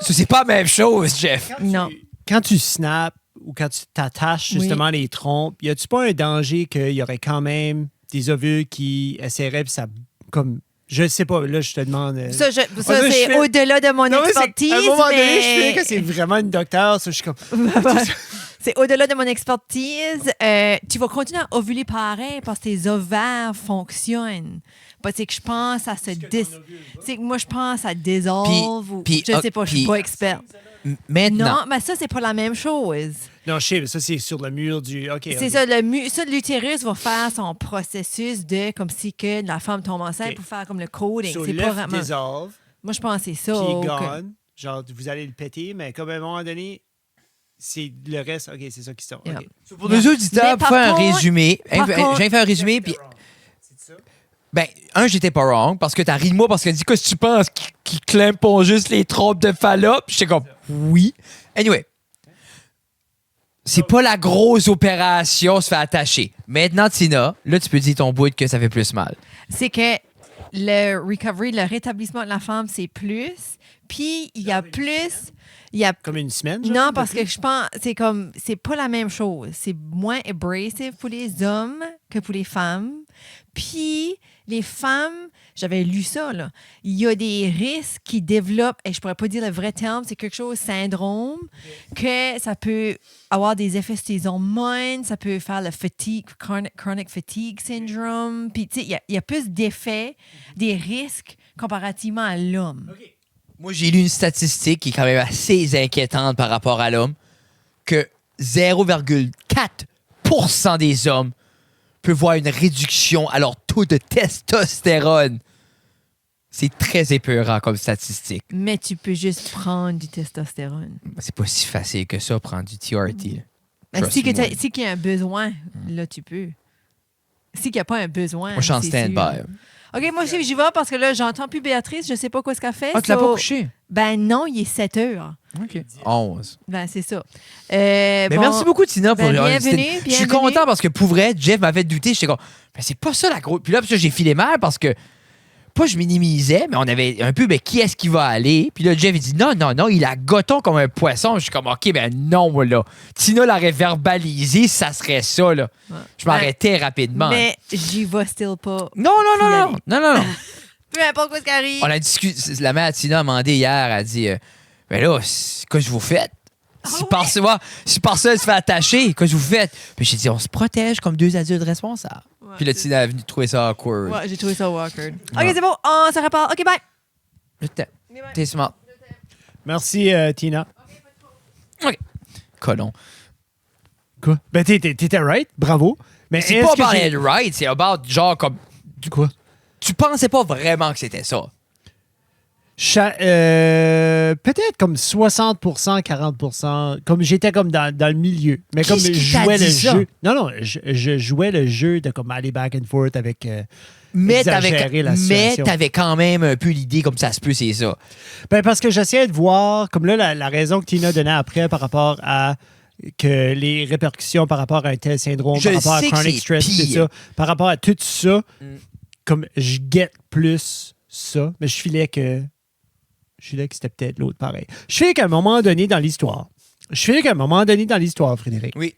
Ça, c'est pas la même chose, Jeff. Non. Quand tu snaps ou quand tu t'attaches justement les trompes, y a-tu pas un danger qu'il y aurait quand même des ovules qui essaieraient, puis ça, comme, je sais pas, là, je te demande... Ça, c'est au-delà de mon expertise, à un moment donné, je fais que c'est vraiment une docteure, ça, je suis comme... C'est au-delà de mon expertise. Tu vas continuer à ovuler pareil parce que tes ovaires fonctionnent. C'est que je pense à se c'est que moi, je pense à dissolve. Je sais pas, je suis pas experte. Maintenant. Non, mais ça, c'est pas la même chose. Non, je sais, mais ça, c'est sur le mur du... OK. C'est ça, l'utérus va faire son processus de, comme si que la femme tombe enceinte pour faire comme le coding. So, c'est pas vraiment... dissolve. Moi, je pense que c'est ça. Puis il gone. Genre, vous allez le péter, mais comme à un moment donné, c'est le reste. OK, c'est ça qui sort. Yeah. Okay. Pour nos auditeurs, pour faire un résumé, je viens faire un résumé, puis... Ben, j'étais pas wrong, parce que t'as ri de moi, parce que dit, qu'est-ce que tu penses qu'ils clampent juste les trompes de Fallope? J'étais comme, oui. Anyway. C'est pas la grosse opération, se fait attacher. Maintenant, Tina, là, tu peux dire ton bout que ça fait plus mal. C'est que le recovery, le rétablissement de la femme, c'est plus. Puis, il y a plus... Comme une semaine? Genre, non, parce que je pense, c'est pas la même chose. C'est moins abrasive pour les hommes que pour les femmes. Puis, les femmes, j'avais lu ça, là. Il y a des risques qui développent, et je pourrais pas dire le vrai terme, c'est quelque chose, syndrome, que ça peut avoir des effets sur tes hormones, ça peut faire le chronic fatigue syndrome. Puis, tu sais, il y a plus d'effets, des risques comparativement à l'homme. Okay. Moi, j'ai lu une statistique qui est quand même assez inquiétante par rapport à l'homme, que 0,4% des hommes peuvent voir une réduction à leur taux de testostérone. C'est très épeurant comme statistique. Mais tu peux juste prendre du testostérone. C'est pas si facile que ça, prendre du TRT. Si qu'il y a un besoin, là, tu peux. Si qu'il n'y a pas un besoin. Moi, je suis en stand-by. OK, moi aussi, j'y vais parce que là, j'entends plus Béatrice. Je sais pas quoi ce qu'elle fait. Ah, tu l'as pas couché? Ben non, il est 7 heures. OK. 11. Ben, c'est ça. Mais merci beaucoup, Tina. Pour bienvenue. Je suis content parce que pour vrai, Jeff m'avait douté. J'étais comme, mais c'est pas ça la grosse. Puis là, j'ai filé mal parce que, pas je minimisais, mais on avait un peu, qui est-ce qui va aller? Puis là, Jeff, il dit, non, il a goton comme un poisson. Je suis comme, OK, ben non, là. Tina l'aurait verbalisé, ça serait ça, là. Ouais. Je m'arrêtais rapidement. Mais j'y vais still pas. Non. Peu importe ce qui arrive. On a discuté. La mère Tina a demandé hier, elle a dit, ben là, qu'est-ce que vous faites? Si par ça, elle se fait attacher, qu'est-ce que vous faites? Puis j'ai dit, on se protège comme deux adultes responsables. Ouais, puis là, Tina est venue trouver ça awkward. Ouais, j'ai trouvé ça awkward. OK, c'est bon, on se répare. OK, bye. Le temps. T'es smart. Merci, Tina. OK. Colon. Quoi? Ben, t'étais right. Bravo. Mais c'est pas about être right, c'est about genre comme... Du quoi? Tu pensais pas vraiment que c'était ça? Peut-être comme 60%, 40%. Comme j'étais comme dans le milieu. Mais comme je jouais le jeu. Non, je jouais le jeu de comme aller back and forth avec exagérer la situation. Mais t'avais quand même un peu l'idée comme ça se peut, c'est ça. Ben parce que j'essayais de voir, comme là, la raison que Tina donnait après par rapport à que les répercussions par rapport à un tel syndrome, par rapport à chronic stress, tout ça, par rapport à tout ça, comme je guette plus ça, mais je filais que c'était peut-être l'autre pareil. Je filais qu'à un moment donné dans l'histoire, Frédéric. Oui.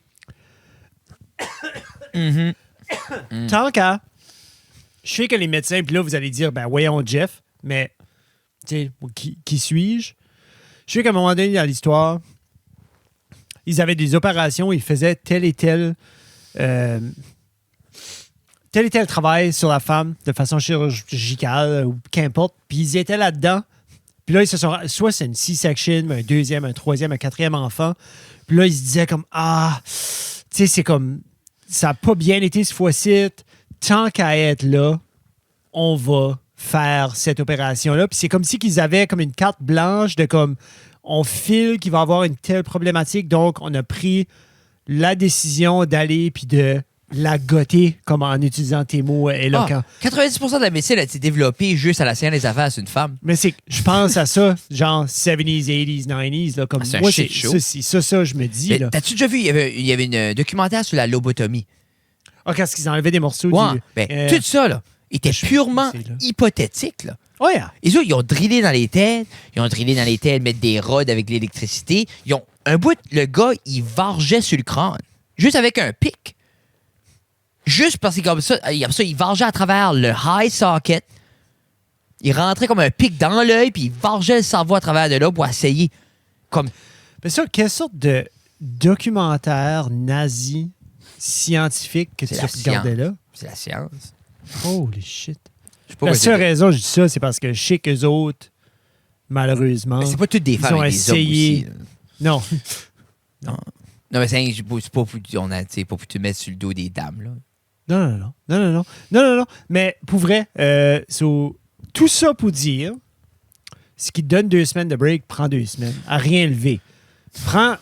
Tant qu'à, je sais que les médecins, puis là, vous allez dire, ben voyons Jeff, mais, tu sais, qui suis-je? Je sais qu'à un moment donné dans l'histoire, ils avaient des opérations, ils faisaient tel et tel travail sur la femme de façon chirurgicale ou qu'importe, puis ils étaient là-dedans. Puis là, ils se sont... Soit c'est une C-section, un deuxième, un troisième, un quatrième enfant. Puis là, ils se disaient comme, tu sais, c'est comme, ça n'a pas bien été ce fois-ci. Tant qu'à être là, on va faire cette opération-là. Puis c'est comme si qu'ils avaient comme une carte blanche de comme, on file qu'il va avoir une telle problématique. Donc, on a pris la décision d'aller puis de la goter comme en utilisant tes mots éloquents. 90% de la médecine a été développée juste à la science des affaires, c'est une femme. Mais je pense à ça, genre 70s, 80s, 90s. Là, comme c'est moi, un shit show. Ça, je me dis. Là. T'as-tu déjà vu, il y avait un documentaire sur la lobotomie. Ah, quand ils enlevaient des morceaux tout ça, là, était purement hypothétique, là. Ouais. Les autres, ils ont drillé dans les têtes. Ils ont drillé dans les têtes, mettre des rods avec l'électricité. Ils ont un bout, le gars, il vargeait sur le crâne. Juste avec un pic. Juste parce que comme ça, il vargeait à travers le high socket. Il rentrait comme un pic dans l'œil, puis il vargeait le cerveau à travers de là pour essayer. Comme... Mais ça, quelle sorte de documentaire nazi scientifique que tu regardais là? C'est la science. Holy shit. La seule raison que je dis ça, c'est parce que je sais qu'eux autres, malheureusement, mais c'est pas toutes des femmes avec des hommes aussi. Non. Non, mais c'est pas pour te mettre sur le dos des dames, là. Non. Mais pour vrai, tout ça pour dire, ce qui te donne 2 semaines de break, prends 2 semaines. À rien lever. Prends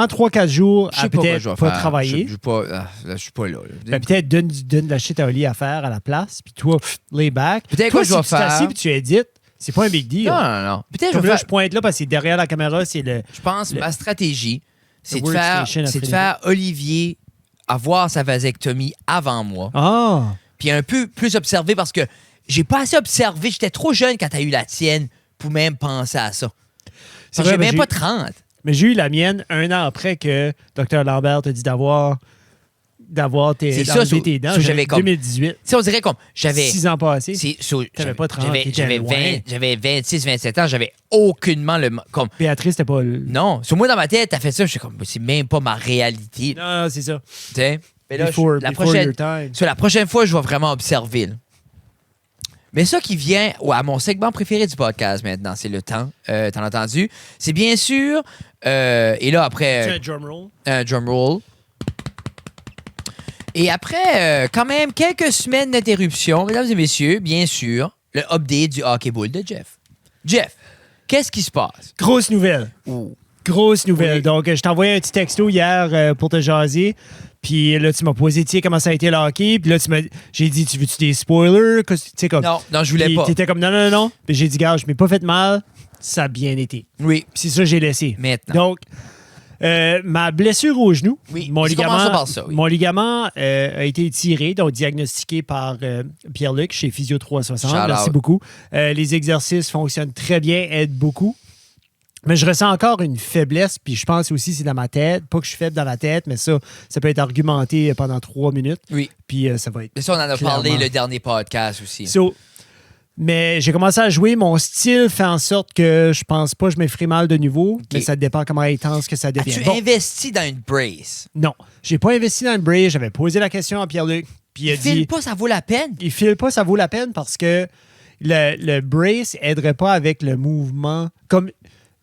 3-4 jours à peut-être pas travailler. Je suis pas là. Peut-être donne de la shit à Oli à faire à la place, puis toi, lay back. Peut-être toi, que je vais faire... tu t'assis puis tu édites, c'est pas un big deal. Non. Peut-être que je pointe là parce que derrière la caméra, c'est le... Je pense que ma stratégie, c'est de faire Olivier avoir sa vasectomie avant moi. Ah! Puis un peu plus observer parce que j'ai pas assez observé. J'étais trop jeune quand t'as eu la tienne pour même penser à ça. J'ai même pas 30. Mais j'ai eu la mienne 1 an après que Dr. Lambert t'a dit d'avoir tes dents. J'avais 2018. On dirait comme j'avais 6 ans passés. T'avais pas 30. J'avais 26, 27 ans. J'avais aucunement le... Comme, Béatrice, c'était pas... Non. Sur moi, dans ma tête, t'as fait ça. Je suis comme, c'est même pas ma réalité. Non, c'est ça. Tu sais? Mais là, la prochaine fois, je vais vraiment observer. Là. Mais ça qui vient à mon segment préféré du podcast maintenant, c'est le temps. T'en as entendu? C'est bien sûr... et là, après... C'est un drum roll. Un drum roll. Et après, quand même, quelques semaines d'interruption, mesdames et messieurs, bien sûr, le update du hockey bull de Jeff. Jeff, qu'est-ce qui se passe? Grosse nouvelle. Ouh. Grosse nouvelle. Oui. Donc, je t'ai envoyé un petit texto hier pour te jaser. Puis là, tu m'as posé, tu sais, comment ça a été le hockey. Puis là, j'ai dit, tu veux-tu des spoilers? Comme, non, je voulais pas. T'étais comme, non. Puis j'ai dit, gars, je m'ai pas fait mal. Ça a bien été. Oui. Puis c'est ça que j'ai laissé. Maintenant. Donc, ma blessure au genou, mon ligament a été tiré, donc diagnostiqué par Pierre-Luc chez Physio 360. Merci beaucoup. Les exercices fonctionnent très bien, aident beaucoup. Mais je ressens encore une faiblesse, puis je pense aussi c'est dans ma tête. Pas que je suis faible dans la tête, mais ça peut être argumenté pendant 3 minutes. Oui. Puis ça va être... Mais ça, on en a parlé le dernier podcast aussi. Mais j'ai commencé à jouer. Mon style fait en sorte que je pense pas que je me ferai mal de nouveau, mais ça dépend comment intense que ça devient. As-tu investi dans une brace? Non. J'ai pas investi dans une brace. J'avais posé la question à Pierre-Luc. Puis il file pas, ça vaut la peine? Il file pas, ça vaut la peine parce que le brace aiderait pas avec le mouvement. Comme...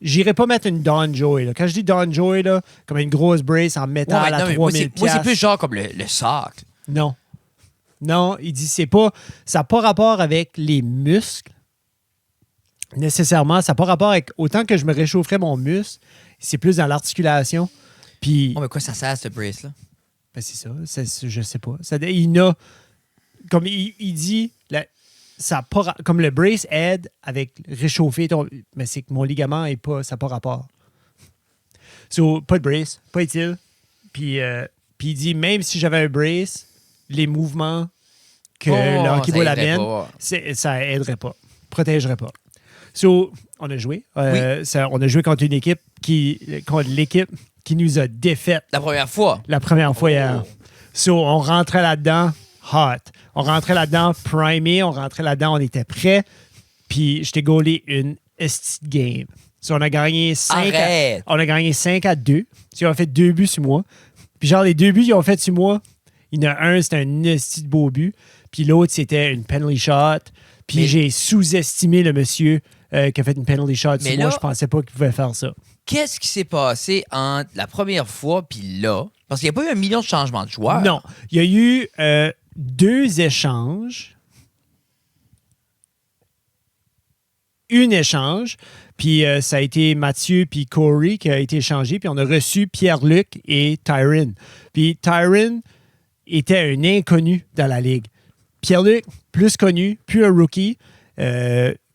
J'irais pas mettre une Don Joy. Là. Quand je dis Don Joy, là, comme une grosse brace en métal à 3000$. Moi, c'est plus genre comme le socle. Non, il dit ça n'a pas rapport avec les muscles. Nécessairement, ça n'a pas rapport avec... Autant que je me réchaufferais mon muscle, c'est plus dans l'articulation. Puis... mais quoi ça sert, ce brace-là? Ben c'est ça. Je sais pas. Il a... Comme il dit... Ça pas, comme le brace aide avec réchauffer ton... Mais c'est que mon ligament est pas... Ça n'a pas rapport. Pas de brace, pas utile. Puis il dit, même si j'avais un brace, les mouvements que le hockey ball amène, ça aiderait pas. Protégerait pas. On a joué. On a joué contre l'équipe qui nous a défaites. La première fois? La première fois hier. On rentrait là-dedans hot. On rentrait là-dedans primé, on rentrait là-dedans, on était prêt. Puis je t'ai gaulé une esti game. On a gagné 5-2. Ils ont fait 2 buts sur moi. Puis genre, les 2 buts qu'ils ont fait sur moi, il y en a un, c'était un esti de beau but. Puis l'autre, c'était une penalty shot. Puis j'ai sous-estimé le monsieur qui a fait une penalty shot sur moi. Je pensais pas qu'il pouvait faire ça. Qu'est-ce qui s'est passé entre la première fois puis là? Parce qu'il n'y a pas eu 1 million de changements de joueurs. Non. Il y a eu 2 échanges. Un échange. Puis ça a été Mathieu puis Corey qui a été échangé. Puis on a reçu Pierre-Luc et Tyron. Puis Tyron était un inconnu dans la ligue. Pierre-Luc, plus connu, plus un rookie,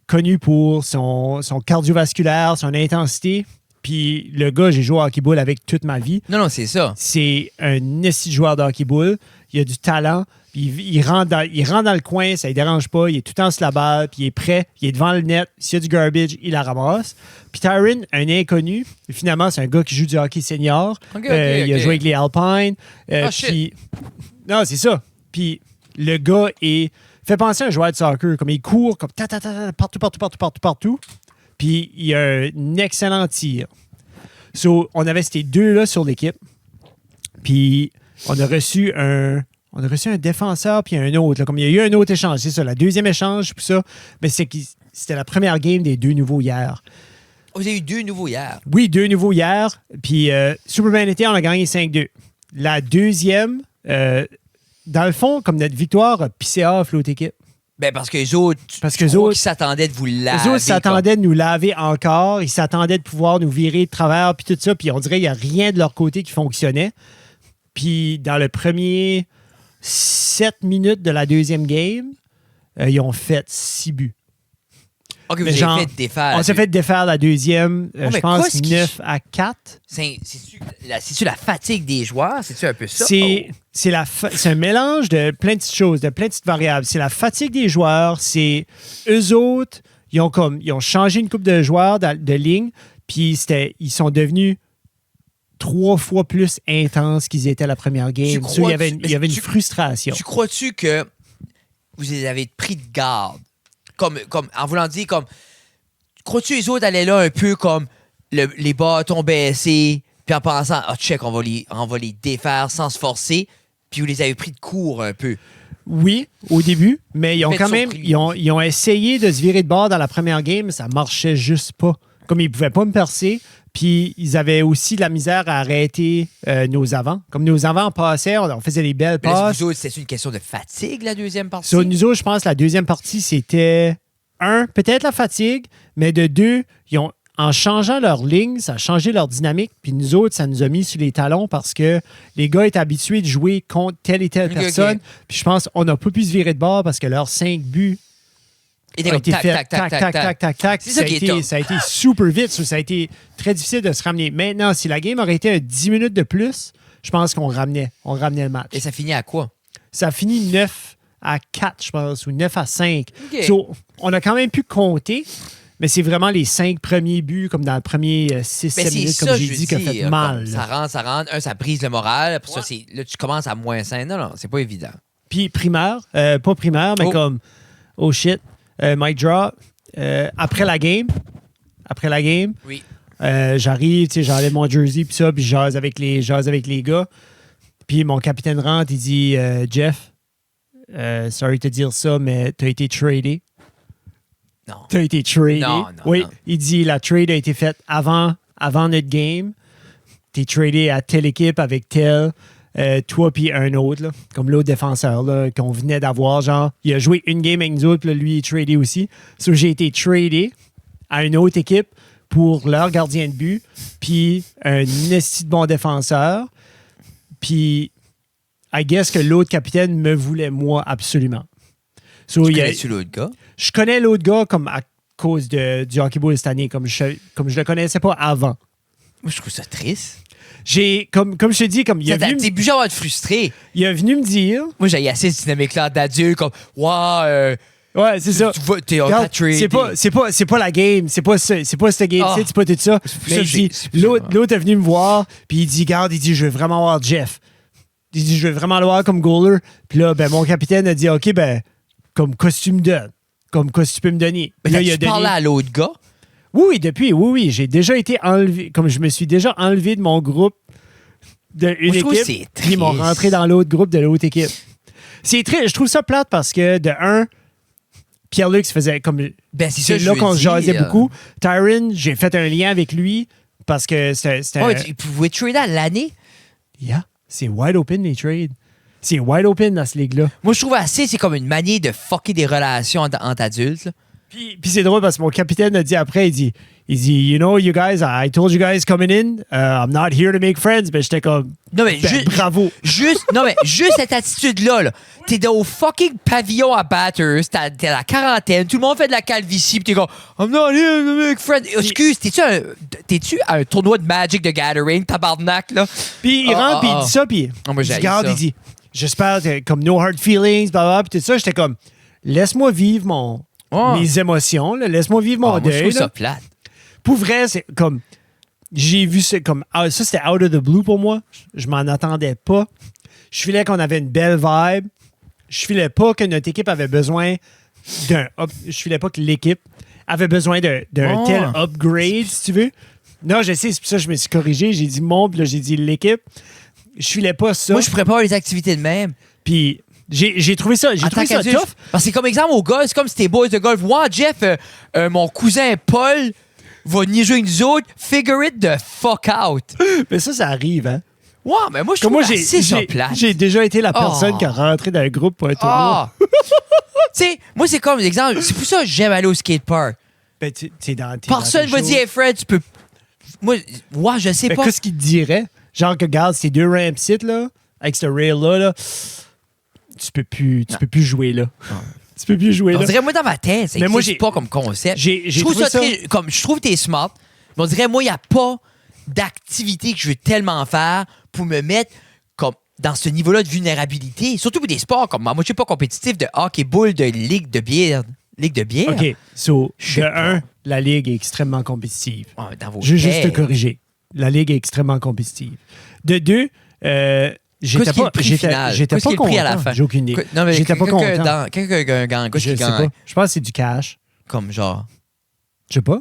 connu pour son cardiovasculaire, son intensité. Puis le gars, j'ai joué au hockey-ball avec toute ma vie. Non, c'est ça. C'est un esti de joueur de hockey-ball. Il a du talent. Puis il rentre dans le coin, ça ne dérange pas. Il est tout le temps sur la balle, puis il est prêt. Il est devant le net. S'il y a du garbage, il la ramasse. Puis Tyron, un inconnu. Finalement, c'est un gars qui joue du hockey senior. Il a joué avec les Alpines. Puis, non, c'est ça. Puis le gars fait penser à un joueur de soccer. Comme il court comme partout. Puis il a un excellent tir. So, on avait ces deux-là sur l'équipe. Puis on a reçu un défenseur puis un autre. Là. Comme il y a eu un autre échange, c'est ça, la deuxième échange, puis ça. Mais c'était la première game des deux nouveaux hier. Vous avez eu 2 nouveaux hier? Oui, 2 nouveaux hier. Puis Superman était, on a gagné 5-2. La deuxième, dans le fond, comme notre victoire a pissé off l'autre équipe. Ben parce que les autres, qui s'attendaient de vous laver. Les autres s'attendaient de nous laver encore. Ils s'attendaient de pouvoir nous virer de travers, puis tout ça. Puis on dirait qu'il n'y a rien de leur côté qui fonctionnait. Puis dans le premier 7 minutes de la deuxième game, ils ont fait 6 buts. OK, vous avez fait défaire. On s'est fait défaire la deuxième, je pense 9-4. C'est-tu la fatigue des joueurs? C'est-tu un peu ça? C'est un mélange de plein de petites choses, de plein de petites variables. C'est la fatigue des joueurs, c'est eux autres, ils ont changé une couple de joueurs de ligne, puis ils sont devenus 3 fois plus intenses qu'ils étaient la première game. Il y avait une frustration. Tu crois-tu que vous les avez pris de garde? Comme en voulant dire, comme, crois-tu les autres allaient là un peu comme les bâtons baissés, puis en pensant, check, on va les défaire sans se forcer, puis vous les avez pris de court un peu? Oui, au début, mais ils ont quand même, ils ont essayé de se virer de bord dans la première game, mais ça marchait juste pas. Comme ils pouvaient pas me percer, puis ils avaient aussi de la misère à arrêter nos avants. Comme nos avants passaient, on faisait des belles passes. Nous autres, c'est une question de fatigue, la deuxième partie? Sur nous autres, je pense que la deuxième partie, c'était, peut-être la fatigue, mais de 2, en changeant leur ligne, ça a changé leur dynamique. Puis nous autres, ça nous a mis sur les talons parce que les gars étaient habitués de jouer contre telle et telle personne. Okay. Puis je pense qu'on n'a pas pu se virer de bord parce que leurs 5 buts ont été faits tac. Ça a été super vite. Ça a été très difficile de se ramener. Maintenant, si la game aurait été à 10 minutes de plus, je pense qu'on ramenait le match. Et ça finit à quoi? Ça finit 9-4, je pense, ou 9-5. Okay. So, on a quand même pu compter. Mais c'est vraiment les 5 premiers buts, comme dans le premier 6-7 minutes, comme j'ai dit, qui a fait mal. Ça rentre. Ça brise le moral. Après ça, là, tu commences à -5. Non, c'est pas évident. Puis primaire, pas primaire, mais comme, oh shit, mic drop. Après la game, oui. J'arrive, j'enlève mon jersey, puis ça, puis je jase avec les gars. Puis mon capitaine rentre, il dit, Jeff, sorry de te dire ça, mais t'as été tradé. Non. Tu as été tradé. Non. Oui, il dit la trade a été faite avant notre game. Tu es tradé à telle équipe avec tel, toi puis un autre, là, comme l'autre défenseur là, qu'on venait d'avoir. Genre, il a joué une game avec nous autres, puis lui, il est tradé aussi. So, j'ai été tradé à une autre équipe pour leur gardien de but, puis un esti de bon défenseur. Puis, I guess que l'autre capitaine me voulait moi absolument. So, connais-tu l'autre gars? Je connais l'autre gars comme à cause du hockey-ball cette année, comme je le connaissais pas avant. Moi, je trouve ça triste. Comme je te dis, comme il a venu... T'es obligé d'avoir être frustré. Il est venu me dire... Moi, j'ai assez cette dynamique-là d'adulte, comme, ouais, c'est ça. T'es c'est pas la game, c'est pas cette game, c'est pas tout ça. Mais il dit, l'autre est venu me voir, puis il dit, regarde, je veux vraiment avoir Jeff. Il dit, je veux vraiment le voir comme goaler. Puis là, mon capitaine a dit, OK, comme qu'est-ce que tu me donnes? Comme qu'est-ce que tu peux me donner? Mais là, tu parlais à l'autre gars? Oui, oui. J'ai déjà été enlevé, comme je me suis déjà enlevé de mon groupe d'une équipe, puis ils m'ont rentré dans l'autre groupe de l'autre équipe. C'est triste. Je trouve ça plate parce que, de un, Pierre-Luc se faisait comme... c'est là qu'on se jasait beaucoup. Tyron, j'ai fait un lien avec lui parce que c'était... Vous pouvez trader à l'année? Yeah, c'est wide open les trades. C'est wide open dans cette ligue-là. Moi, je trouve assez, c'est comme une manière de fucker des relations entre adultes. Là. Puis c'est drôle parce que mon capitaine a dit après, il dit, you know, you guys, I told you guys coming in, I'm not here to make friends. Mais j'étais comme, non, mais bravo. Juste cette attitude-là, t'es au fucking pavillon à Bathurst, t'es à la quarantaine, tout le monde fait de la calvitie, pis t'es comme, I'm not here to make friends. Excuse, t'es-tu à un tournoi de Magic the Gathering, tabarnak, là? Puis il rentre, puis il dit ça, puis il regarde, il dit, j'espère, comme no hard feelings, blablabla, puis tout ça. J'étais comme, laisse-moi vivre mes émotions, là, laisse-moi vivre mon deuil. Moi, je trouve ça plate. Pour vrai, c'est comme. J'ai vu ça comme. Ça, c'était out of the blue pour moi. Je m'en attendais pas. Je filais qu'on avait une belle vibe. Je filais pas que notre équipe avait besoin d'un. Je filais pas que l'équipe avait besoin d'un tel upgrade, si tu veux. Non, je sais, c'est pour ça que je me suis corrigé. J'ai dit mon, puis là, j'ai dit l'équipe. Je filais pas ça. Moi, je prépare les activités de même. Puis. J'ai trouvé ça tough. Parce que c'est comme exemple au golf, c'est comme si tes boys de golf. Ouais, Jeff, mon cousin Paul va niaiser avec nous autres. Figure it the fuck out. Mais ça arrive, hein? Ouais, mais moi, je trouve assez ça plate. J'ai déjà été la personne qui a rentré dans un groupe pour un tournoi. Tu sais, moi, c'est comme l'exemple. C'est pour ça que j'aime aller au skatepark. Ben, personne va dire, hey, Fred, tu peux. Moi, je sais pas. Qu'est-ce qu'il te dirait? Genre que, regarde, ces 2 ramp sites, là, avec ce rail-là, là, tu peux plus jouer là. Tu peux plus jouer là. On dirait, moi, dans ma tête, ça n'existe pas comme concept. Je trouve ça très. Comme, je trouve que t'es smart, mais on dirait, moi, il n'y a pas d'activité que je veux tellement faire pour me mettre comme dans ce niveau-là de vulnérabilité. Surtout pour des sports comme moi. Moi, je suis pas compétitif de hockey-ball, de ligue de bière. OK. So, la ligue est extrêmement compétitive. Je vais juste te corriger. La ligue est extrêmement compétitive. De 2, j'étais pas content à la fin. J'ai aucune idée. Non, mais j'étais pas content. Je sais pas. Je pense que c'est du cash. Comme genre. Je sais pas.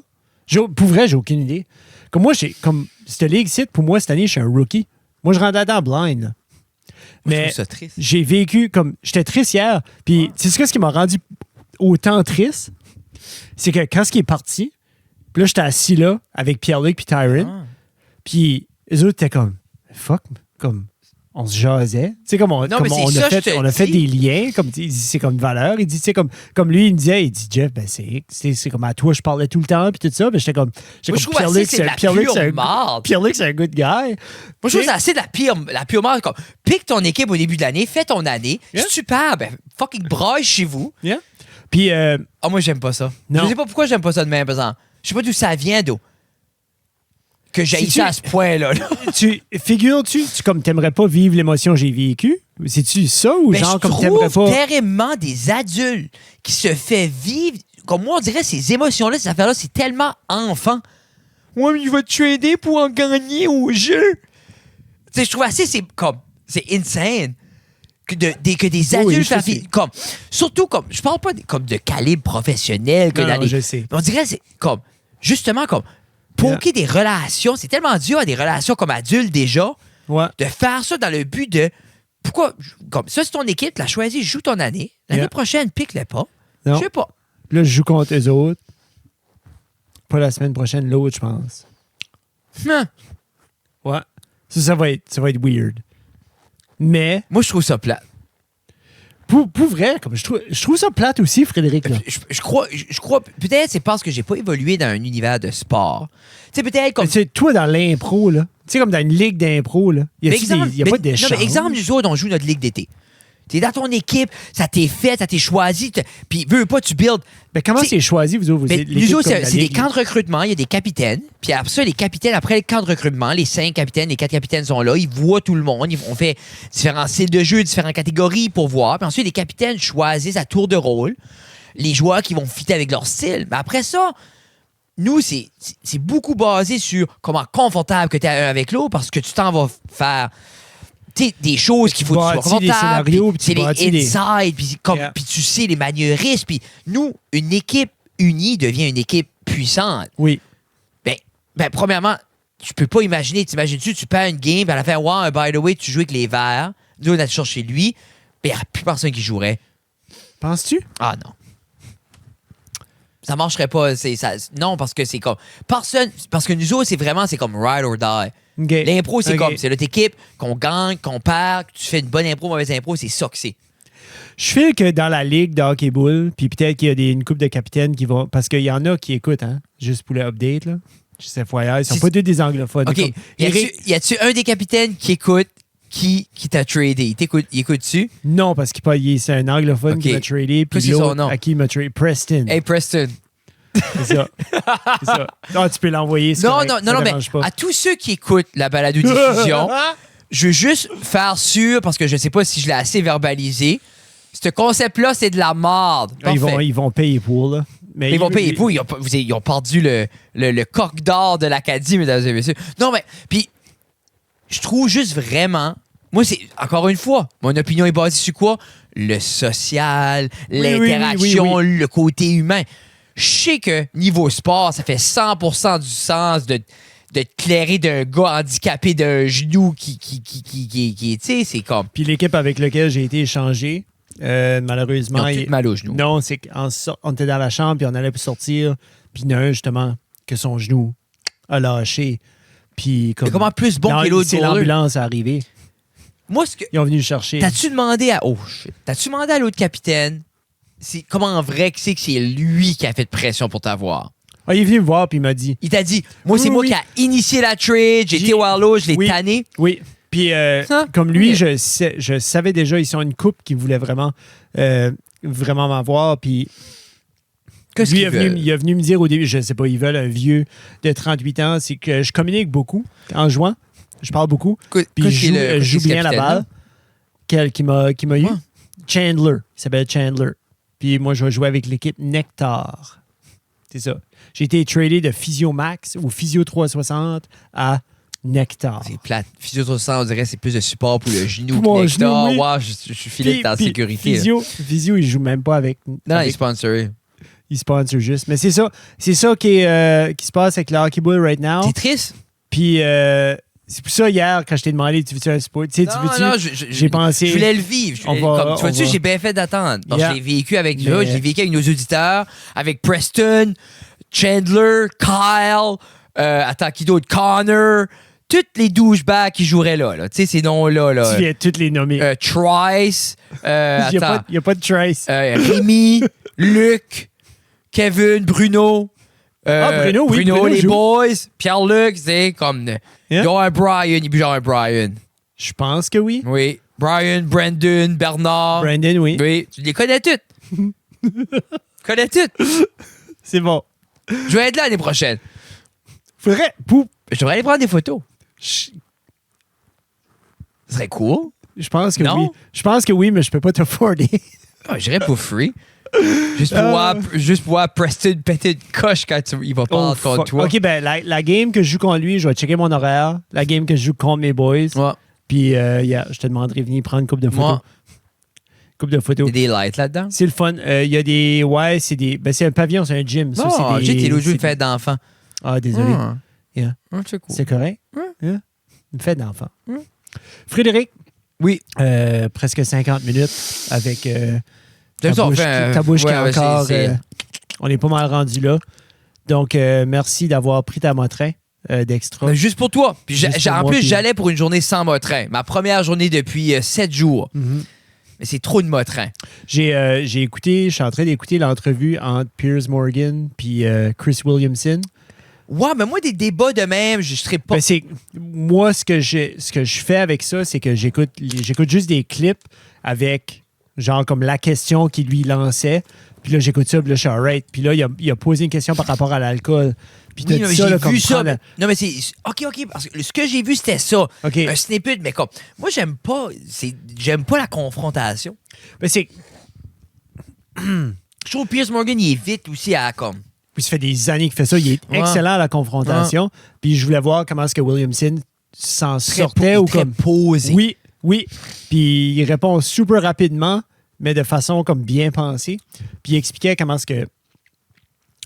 Pour vrai, j'ai aucune idée. Comme moi, comme cette ligue-ci, pour moi, cette année, je suis un rookie. Moi, je rentre là-dedans blind. Là. Mais je trouve ça triste. J'ai vécu comme. J'étais triste hier. Puis, tu sais ce qui m'a rendu autant triste? C'est que quand ce qui est parti, puis là, j'étais assis là avec Pierre-Luc puis Tyron. Puis, eux autres étaient comme. Fuck. Comme. On se jasait. Tu sais, comme on a fait des liens, comme c'est comme une valeur. Il dit, tu sais, comme lui, il me disait, il dit, Jeff, ben c'est comme à toi, je parlais tout le temps, puis tout ça. Ben j'étais comme Pierre-Luc, c'est un good guy. Moi, je trouve que c'est assez de la pure marde. Comme, pique ton équipe au début de l'année, fais ton année, c'est super, ben fucking braille chez vous. Yeah. Puis, moi, j'aime pas ça. Je sais pas pourquoi j'aime pas ça de même, par exemple. Je sais pas d'où ça vient, d'où. Que j'aille ça à ce point-là. Figures-tu, comme t'aimerais pas vivre l'émotion que j'ai vécue? C'est-tu ça ou genre comme t'aimerais pas? Je trouve terriblement des adultes qui se fait vivre, comme moi on dirait ces émotions-là, ces affaires-là, c'est tellement enfant. Ouais, mais il va te trader pour en gagner au jeu. Tu sais, je trouve assez, c'est insane. Que des adultes fassent comme surtout comme je parle pas comme de calibre professionnel que non, je sais. On dirait c'est comme justement comme poker des relations, c'est tellement dur à des relations comme adultes déjà, de faire ça dans le but de pourquoi comme ça c'est ton équipe, tu l'as choisi, joue ton année, l'année prochaine pique-le pas. Je sais pas. Là je joue contre eux autres. Pas la semaine prochaine, l'autre je pense. Ouais. Ça va être weird. Mais moi je trouve ça plate. Pour vrai, comme je trouve ça plate aussi, Frédéric. Là. Je crois peut-être c'est parce que j'ai pas évolué dans un univers de sport. Tu sais, peut-être comme. C'est toi dans l'impro, là. Tu sais, comme dans une ligue d'impro, là. Il y a pas d'échange. Non, mais exemple, nous autres, on joue notre ligue d'été. T'es dans ton équipe, ça t'est fait, ça t'est choisi, puis veux pas, tu builds. Mais comment c'est choisi, vous autres? Nous autres, c'est des camps de recrutement, il y a des capitaines, puis après ça, les capitaines, après le camp de recrutement, les 5 capitaines, les 4 capitaines sont là, ils voient tout le monde, on fait différents styles de jeu, différentes catégories pour voir, puis ensuite, les capitaines choisissent à tour de rôle les joueurs qui vont fitter avec leur style. Mais après ça, nous, c'est beaucoup basé sur comment confortable que tu es avec l'autre, parce que tu t'en vas faire... T'sais, des choses qu'il faut que tu sois confortable, c'est les insides, puis tu sais les maniérismes, puis nous, une équipe unie devient une équipe puissante. Oui. Ben premièrement, tu peux pas imaginer, t'imagines-tu, tu perds une game, puis à la fin, wow, by the way, tu joues avec les Verts, nous, on a toujours chez lui, ben il n'y a plus personne qui jouerait. Penses-tu? Ah non. Ça marcherait pas. Non, parce que c'est comme... Personne... Parce que nous autres, c'est comme ride or die. Okay. L'impro, c'est comme... C'est notre équipe, qu'on gagne, qu'on perd, que tu fais une bonne impro, mauvaise impro, c'est ça que c'est. Je file que dans la ligue de hockey-ball, puis peut-être qu'il y a une couple de capitaines qui vont... Parce qu'il y en a qui écoutent, hein, juste pour le update, là. Je sais, ils sont pas tous des anglophones. OK. Y a-tu un des capitaines qui écoute qui t'a tradé? Il écoute-tu? Non, parce c'est un anglophone qui m'a tradé, puis l'autre à qui il m'a tradé. Preston. Hey, Preston. C'est ça. C'est ça. Non, tu peux l'envoyer. Non, mais à tous ceux qui écoutent la balado-diffusion, je veux juste faire sûr, parce que je sais pas si je l'ai assez verbalisé, ce concept-là, c'est de la merde. Ils vont payer pour, là. Mais ils vont payer pour. Ils ont perdu le coq d'or de l'Acadie, mesdames et messieurs. Non, mais, puis, je trouve juste vraiment... Moi, c'est, encore une fois, mon opinion est basée sur quoi? Le social, l'interaction, le côté humain. Je sais que niveau sport, ça fait 100% du sens de te clairer d'un gars handicapé d'un genou qui tu sais, c'est comme... Puis l'équipe avec laquelle j'ai été échangé, malheureusement... Ils ont tout mal au genou. Non, c'est qu'on était dans la chambre, puis on allait pour sortir, puis il y en a un, justement, que son genou a lâché. Puis comme... Mais comment plus bon que l'autre? C'est l'ambulance à arriver. Moi, ils ont venu le chercher. T'as-tu demandé à... Oh, shit. T'as-tu demandé à l'autre capitaine... Comment en vrai que c'est lui qui a fait de pression pour t'avoir? Ah, il est venu me voir puis il m'a dit. Il t'a dit, moi, c'est moi qui a initié la trade, j'ai été Warlow, je l'ai tanné. Oui. Puis, comme lui, je savais déjà, ils sont une couple qui voulait vraiment m'avoir. Puis, qu'est-ce lui, il est venu me dire au début, je sais pas, ils veulent un vieux de 38 ans. C'est que je communique beaucoup en jouant. Je parle beaucoup. Puis, je joue bien la balle. Qui m'a eu? Chandler. Il s'appelle Chandler. Puis moi, je vais jouer avec l'équipe Nectar. C'est ça. J'ai été tradé de Physio Max ou Physio 360 à Nectar. C'est plate. Physio 360, on dirait c'est plus de support pour le genou pour que Nectar. Oui. Wow, je suis filé en sécurité. Physio, il joue même pas avec... Non, il est sponsoré. Il sponsor juste. Mais c'est ça qui se passe avec le hockey ball right now. T'es triste? Puis... c'est pour ça, hier, quand je t'ai demandé, tu veux-tu un sport? J'ai pensé... Je voulais le vivre. Tu vois-tu, j'ai bien fait d'attendre. Parce que je l'ai vécu avec nos auditeurs, avec Preston, Chandler, Kyle, qui d'autre? Connor, toutes les douchebags qui joueraient là. Tu sais, ces noms-là. Tu viens toutes les nommer. Trice. Il n'y a pas de Trice. Rémi, Luc, Kevin, Bruno. Bruno, oui. Bruno, les boys, Pierre-Luc, c'est comme... Ils ont un Brian, il bouge un Brian. Je pense que oui. Oui. Brian, Brandon, Bernard. Brandon, oui. Oui, tu les connais toutes. Connais toutes. C'est bon. Je vais être là l'année prochaine. Faudrait... Je devrais aller prendre des photos. Ce serait cool. Je pense que oui. Je pense que oui, mais je peux pas t'afforder. J'irais pour free. Juste pour voir Preston péter une coche quand il va pas contre toi. OK, ben la game que je joue contre lui, je vais checker mon horaire. La game que je joue contre mes boys. Ouais. Puis je te demanderai de venir prendre une couple de photos. Couple de photos. Il y a des lights là-dedans? C'est le fun. Il y a des... Ouais, c'est des... Ben, c'est un pavillon, c'est un gym. Non, j'ai été l'autre jour une fête d'enfant. Ah, désolé. Yeah. C'est cool. C'est correct? Yeah. Une fête d'enfant. Frédéric? Oui. Presque 50 minutes avec... ta bouche qui est encore... on est pas mal rendu là. Donc, merci d'avoir pris ta motrin d'extra. Mais juste pour toi. Puis en plus, j'allais pour une journée sans motrin. Ma première journée depuis 7 jours. Mm-hmm. Mais c'est trop de motrin. J'ai écouté... Je suis en train d'écouter l'entrevue entre Piers Morgan puis Chris Williamson. Ouais, mais moi, des débats de même, je serais pas... Moi, ce que je fais avec ça, c'est que j'écoute juste des clips avec... genre comme la question qu'il lui lançait. Puis là, j'écoute ça, puis là, je suis alright. Puis là, il a posé une question par rapport à l'alcool. Puis oui, mais j'ai vu ça. Non, mais c'est... OK, parce que ce que j'ai vu, c'était ça. Okay. Un snippet, mais comme... Moi, j'aime pas la confrontation. Mais c'est... Je trouve que Piers Morgan, il est vite aussi à comme... Puis ça fait des années qu'il fait ça. Il est excellent à la confrontation. Puis je voulais voir comment est-ce que Williamson s'en sortait. Ou comme posé. Oui. Puis il répond super rapidement, mais de façon comme bien pensée. Puis il expliquait comment est-ce que...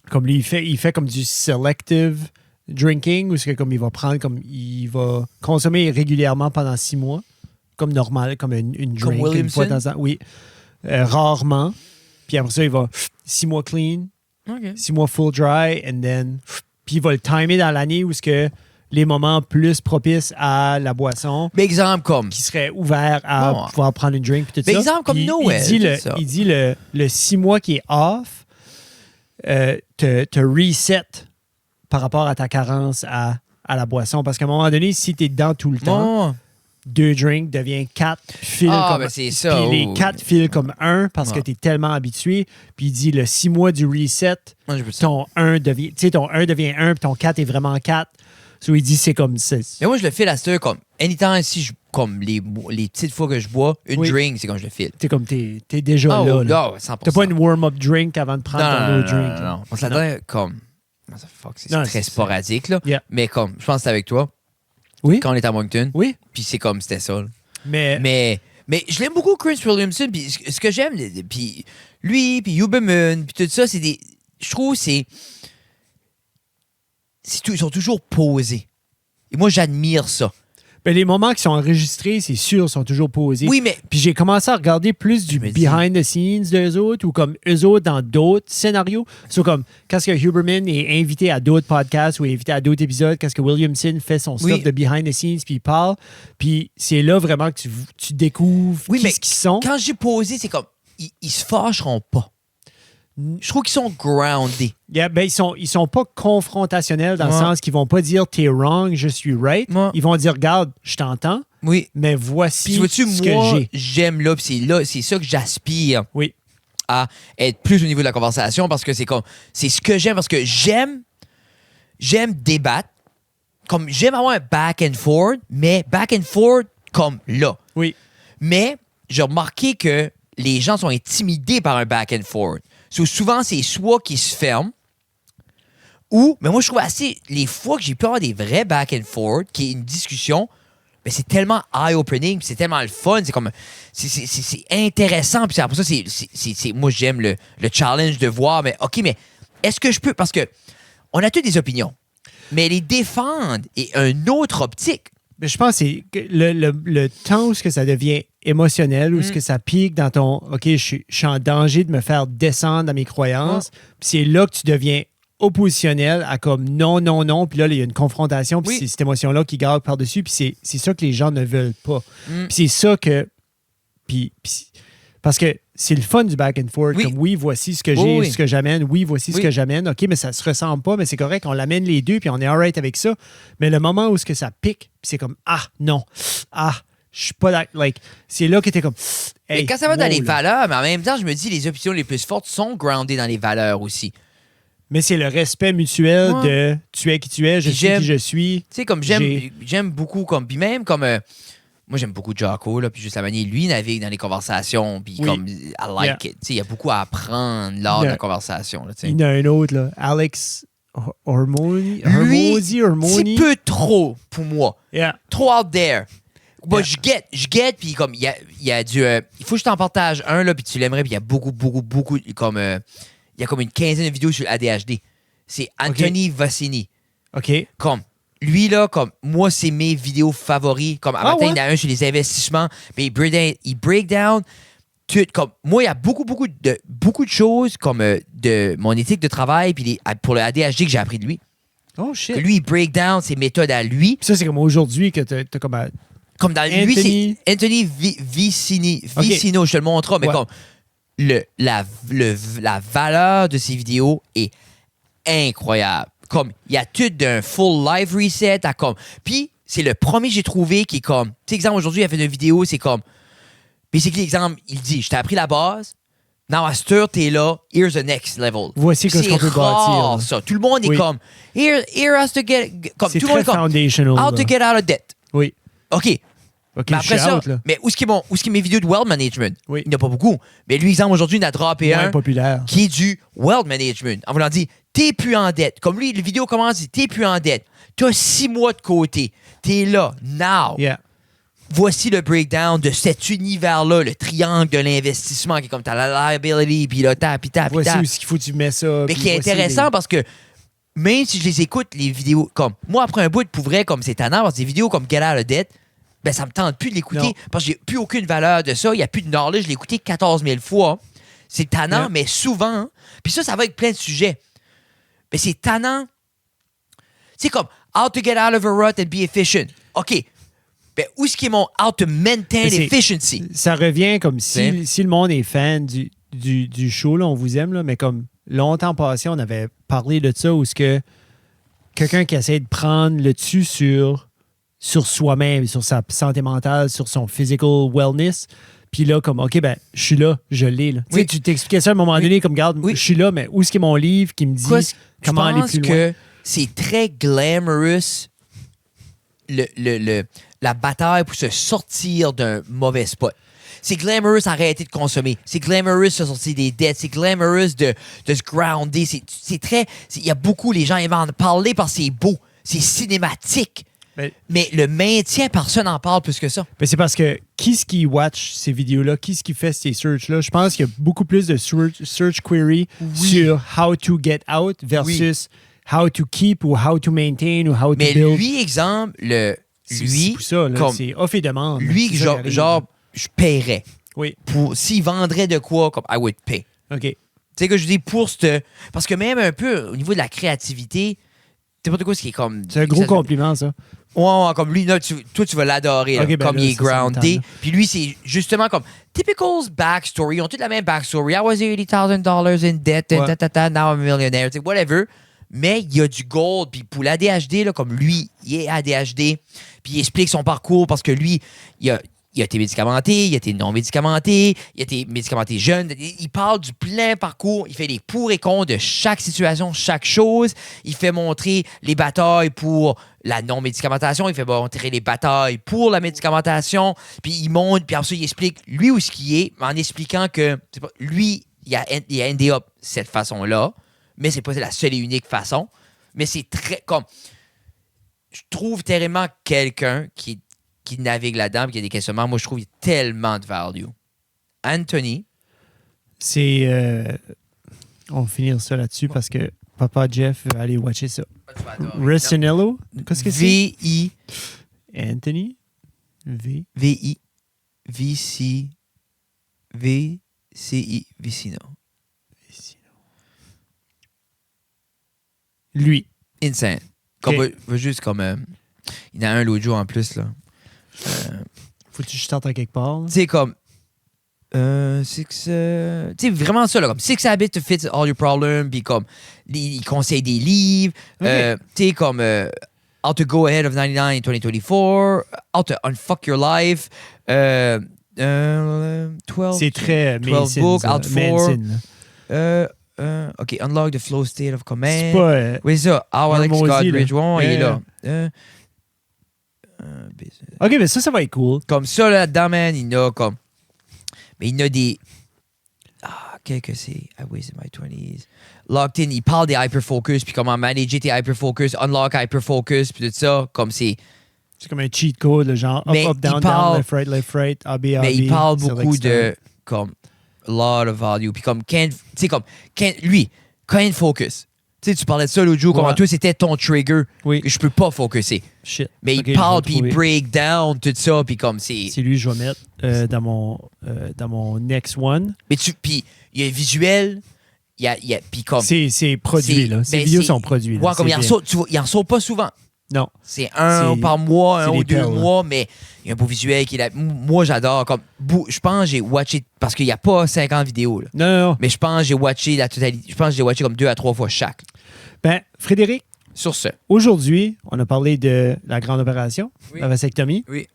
Comme lui, il fait comme du selective drinking, où c'est comme il va prendre, comme il va consommer régulièrement pendant 6 mois, comme normal, comme une drink. Comme une fois de temps en temps. Oui. Rarement. Puis après ça, il va 6 mois clean, 6 mois full dry, and then... Puis il va le timer dans l'année où ce que les moments plus propices à la boisson. Mais exemple comme... Qui serait ouvert à pouvoir prendre une drink et tout ça. Exemple comme Noël. Il dit le 6 mois qui est off te reset par rapport à ta carence à la boisson. Parce qu'à un moment donné, si tu es dedans tout le temps, 2 drinks devient 4 fils comme ben c'est ça. Puis les 4 filent comme 1 parce que tu es tellement habitué. Puis il dit le 6 mois du reset, ton 1 devient 1 puis ton 4 est vraiment 4. So, il dit c'est comme ça. Mais moi, je le file à ce comme anytime si comme les petites fois que je bois, une drink, c'est comme je le file. C'est comme t'es déjà là. Là 100%. T'as pas une warm-up drink avant de prendre ton autre drink. Non. Parce que là-dedans, comme... C'est très sporadique, là. Yeah. Mais comme, je pense que c'était avec toi. Oui. Quand on était à Moncton. Oui. Puis c'est comme, c'était ça. Là. Mais je l'aime beaucoup, Chris Williamson. Puis ce que j'aime, puis lui, puis Huberman, puis tout ça, c'est des... Je trouve ils sont toujours posés. Et moi, j'admire ça. Ben, les moments qui sont enregistrés, c'est sûr, sont toujours posés. Oui, mais... Puis j'ai commencé à regarder plus du behind the scenes d'eux autres ou comme eux autres dans d'autres scénarios. So, comme quand Huberman est invité à d'autres podcasts ou est invité à d'autres épisodes, quand Williamson fait son stuff de behind the scenes puis il parle, puis c'est là vraiment que tu découvres ce qu'ils sont. Quand j'ai posé, c'est comme, ils se fâcheront pas. Je trouve qu'ils sont grounded. Yeah, ben ils sont pas confrontationnels dans le sens qu'ils vont pas dire t'es wrong, je suis right. Ils vont dire regarde, je t'entends. Oui. Mais voici ce que j'ai. J'aime là, c'est ça que j'aspire. Oui. À être plus au niveau de la conversation parce que c'est ce que j'aime parce que j'aime débattre. Comme j'aime avoir un back and forth, mais back and forth comme là. Oui. Mais j'ai remarqué que les gens sont intimidés par un back and forth. Souvent, c'est soit qui se ferment mais moi, je trouve les fois que j'ai pu avoir des vrais back and forth, qui est une discussion, mais c'est tellement eye-opening, c'est tellement le fun, c'est comme, c'est intéressant, puis après ça, moi, j'aime le challenge de voir, mais OK, mais est-ce que je peux, parce que on a toutes des opinions, mais les défendre est une autre optique. Mais je pense que c'est le temps où ça devient émotionnel, où que ça pique dans ton OK, je suis en danger de me faire descendre dans mes croyances. Puis c'est là que tu deviens oppositionnel à comme non, puis là, il y a une confrontation, puis c'est cette émotion-là qui garde par-dessus, puis c'est ça que les gens ne veulent pas. Puis c'est ça que... Puis parce que c'est le fun du back and forth. Comme voici ce que j'ai, ce que j'amène. Voici ce que j'amène. OK, mais ça se ressemble pas, mais c'est correct. On l'amène les deux, puis on est all right avec ça. Mais le moment où ça pique, puis c'est comme non. Je suis pas c'est là que t'es comme hey, mais quand ça va dans les valeurs, mais en même temps, je me dis les opinions les plus fortes sont groundées dans les valeurs aussi. Mais c'est le respect mutuel de tu es qui tu es, je suis qui je suis. Tu sais, comme j'aime beaucoup, comme puis même comme moi j'aime beaucoup Jocko, là, puis juste la manière lui navigue dans les conversations, puis comme I like it. Tu sais, il y a beaucoup à apprendre lors de la conversation. Là, il y en a un autre, là, Alex Hormoni. C'est peu trop pour moi. Yeah. Trop out there. Moi, je guette, puis comme, il y a du... il faut que je t'en partage un, là, puis tu l'aimerais, puis il y a beaucoup, comme... il y a comme une quinzaine de vidéos sur l'ADHD. C'est Anthony Vassini. OK. Comme, lui, là, comme, moi, c'est mes vidéos favoris. Comme, à matin, il y en a un sur les investissements, mais il break down tout. Comme, moi, il y a beaucoup de choses, comme, de mon éthique de travail, puis pour le ADHD que j'ai appris de lui. Oh, shit. Que lui, il break down ses méthodes à lui. Puis ça, c'est comme aujourd'hui que t'as comme... Comme dans lui, c'est Anthony Vicino, je te le montrerai, mais comme la valeur de ses vidéos est incroyable. Comme, il y a tout d'un full live reset à comme. Puis, c'est le premier que j'ai trouvé qui est comme. Tu sais, exemple, aujourd'hui, il a fait une vidéo, c'est comme. Basically, exemple, il dit je t'ai appris la base, now, à cette heure, t'es là, here's the next level. Voici ce qu'on peut bâtir. Ça. Tout le monde est comme. Here has to get. Comme, c'est tout le monde est comme. Foundational. How to get out of debt. Oui. OK. Mais après ça, mais où est-ce qu'il est mes vidéos de wealth management? Il n'y en a pas beaucoup. Mais lui, exemple, aujourd'hui, il a droppé un populaire. Qui est du wealth management. En voulant dire, t'es plus en dette. Comme lui, la vidéo commence, t'es plus en dette. T'as 6 mois de côté. T'es là, now. Yeah. Voici le breakdown de cet univers-là, le triangle de l'investissement qui est comme t'as la liability, puis là, voici où il faut que tu mets ça. Mais qui est intéressant parce que même si je les écoute, les vidéos, comme moi, après un bout, pour vrai, comme c'est tannant, parce que des vidéos comme Get Out of Debt, ben, ça me tente plus de l'écouter parce que j'ai plus aucune valeur de ça. Il n'y a plus de knowledge. Je l'ai écouté 14 000 fois. C'est tannant, mais souvent. Puis ça va avec plein de sujets. Mais c'est tannant. C'est comme how to get out of a rut and be efficient. OK. Ben, où est-ce qu'il est mon how to maintain efficiency? Ça revient comme si le monde est fan du show, là, on vous aime, là, mais comme longtemps passé, on avait parlé de ça, où est-ce que quelqu'un qui essaie de prendre le dessus sur soi-même, sur sa santé mentale, sur son physical wellness. Puis là, comme, OK, ben, je suis là, je l'ai. Là. Oui. Tu t'expliquais ça à un moment donné, comme, regarde, je suis là, mais où est-ce qu'il y a mon livre qui me dit comment aller plus loin? Je pense que c'est très glamorous, la bataille pour se sortir d'un mauvais spot. C'est glamorous d'arrêter de consommer. C'est glamorous de se sortir des dettes. C'est glamorous de se grounder. C'est très... Il y a beaucoup, les gens aiment en parler parce que c'est beau. C'est cinématique. Mais le maintien, personne n'en parle plus que ça. Mais c'est parce que qui watch ces vidéos-là, qui fait ces searches-là, je pense qu'il y a beaucoup plus de search query sur how to get out versus how to keep ou how to maintain ou how to build. Mais lui, exemple, c'est off et demande. Lui, genre, je paierais. Oui. S'il vendrait de quoi, comme I would pay. OK. Tu sais que je dis pour ce... Parce que même un peu, au niveau de la créativité, c'est pas de quoi ce qui est comme... C'est un gros compliment, ça. Ouais, comme lui, là, toi, tu vas l'adorer. Okay, comme il est grounded. Puis lui, c'est justement comme... Typical backstory. Ils ont tous la même backstory. I was $80,000 in debt. Now I'm a millionaire. Whatever. Mais il y a du gold. Puis pour l'ADHD, là, comme lui, il est ADHD. Puis il explique son parcours parce que lui, il a été médicamenté, il a été non médicamenté, il a été médicamenté jeune. Il parle du plein parcours. Il fait les pour et contre de chaque situation, chaque chose. Il fait montrer les batailles pour la non-médicamentation. Il fait montrer les batailles pour la médicamentation. Puis il monte, puis après ça, il explique lui où ce qu'il est, en expliquant que lui, il a endé up cette façon-là, mais c'est pas la seule et unique façon. Mais c'est très comme... Je trouve terriblement quelqu'un qui navigue là-dedans, qui a des questionnements. Moi, je trouve qu'il y a tellement de value. Anthony. C'est... on va finir ça là-dessus parce que Papa Jeff va aller watcher ça. Ricinello. Qu'est-ce que c'est? V-I. Anthony. V-I. V-C. V-C-I. Vicino. Lui. Insane. Okay. Juste comme... il y en a un l'autre jour en plus, là. Faut-tu que je tente à quelque part? Tu sais, comme... tu sais, vraiment ça, là. Comme Six Habits to Fix All Your Problems, puis comme... Il conseille des livres. Okay. Tu sais, comme... How to Go Ahead of 99 in 2024. How to Unfuck Your Life. 12... C'est très 12 books, out for... OK, Unlock the Flow State of Command. C'est pas... oui, c'est ça. How Alex Godridge. Il est là. OK, mais ça va être cool. Comme ça, là-dedans, man, il y a comme... Mais il y a des... qu'est-ce que c'est? I wasted my 20s. Locked in, il parle des hyperfocus, puis comment manager tes hyperfocus, unlock hyperfocus, puis tout ça, comme c'est... C'est comme un cheat code, genre up, down, down, left, right, A, B, A, B. Mais il parle beaucoup de, comme, a lot of value. Puis comme, tu sais, comme, lui, can't focus. Tu sais, tu parlais de ça l'autre jour, comment toi, c'était ton trigger que je peux pas focuser. Shit. Mais il parle, puis il break down, tout ça, puis comme c'est... C'est lui que je vais mettre dans mon next one. Mais puis il y a un visuel, il y a puis comme... C'est produit, là. Ces vidéos sont produits. Ouais, comme il en sort pas souvent. Non. C'est un par mois, un ou deux mois, mais il y a un beau visuel qui est là. Moi, j'adore. Comme, je pense que j'ai watché, parce qu'il n'y a pas 50 vidéos. Là. Non. Mais je pense que j'ai watché la totalité. Je pense que j'ai watché comme 2 à 3 fois chaque. Ben, Frédéric. Sur ce. Aujourd'hui, on a parlé de la grande opération, la vasectomie. Oui.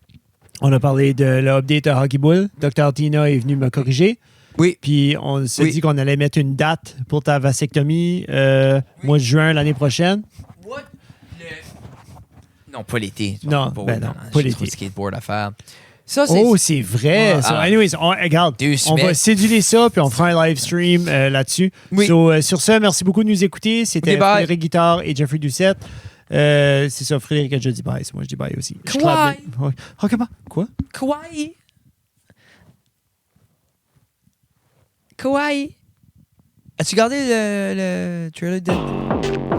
On a parlé de l'update à Hockey Bull. Dr. Tina est venue me corriger. Oui. Puis on s'est dit qu'on allait mettre une date pour ta vasectomie, mois de juin l'année prochaine. What? Non, pas l'été. Non, pas l'été. J'ai trop de skateboard à faire. Ça, c'est vrai. Anyways, regarde, on va céduler ça, puis on fera un live stream là-dessus. Oui. Sur ce, merci beaucoup de nous écouter. C'était Frédéric Guitard et Jeffrey Doucette. C'est ça, Frédéric a déjà dit bye. Moi, je dis bye aussi. Kawaii. Quoi? Kawaii. Kawaii. As-tu regardé le trailer de...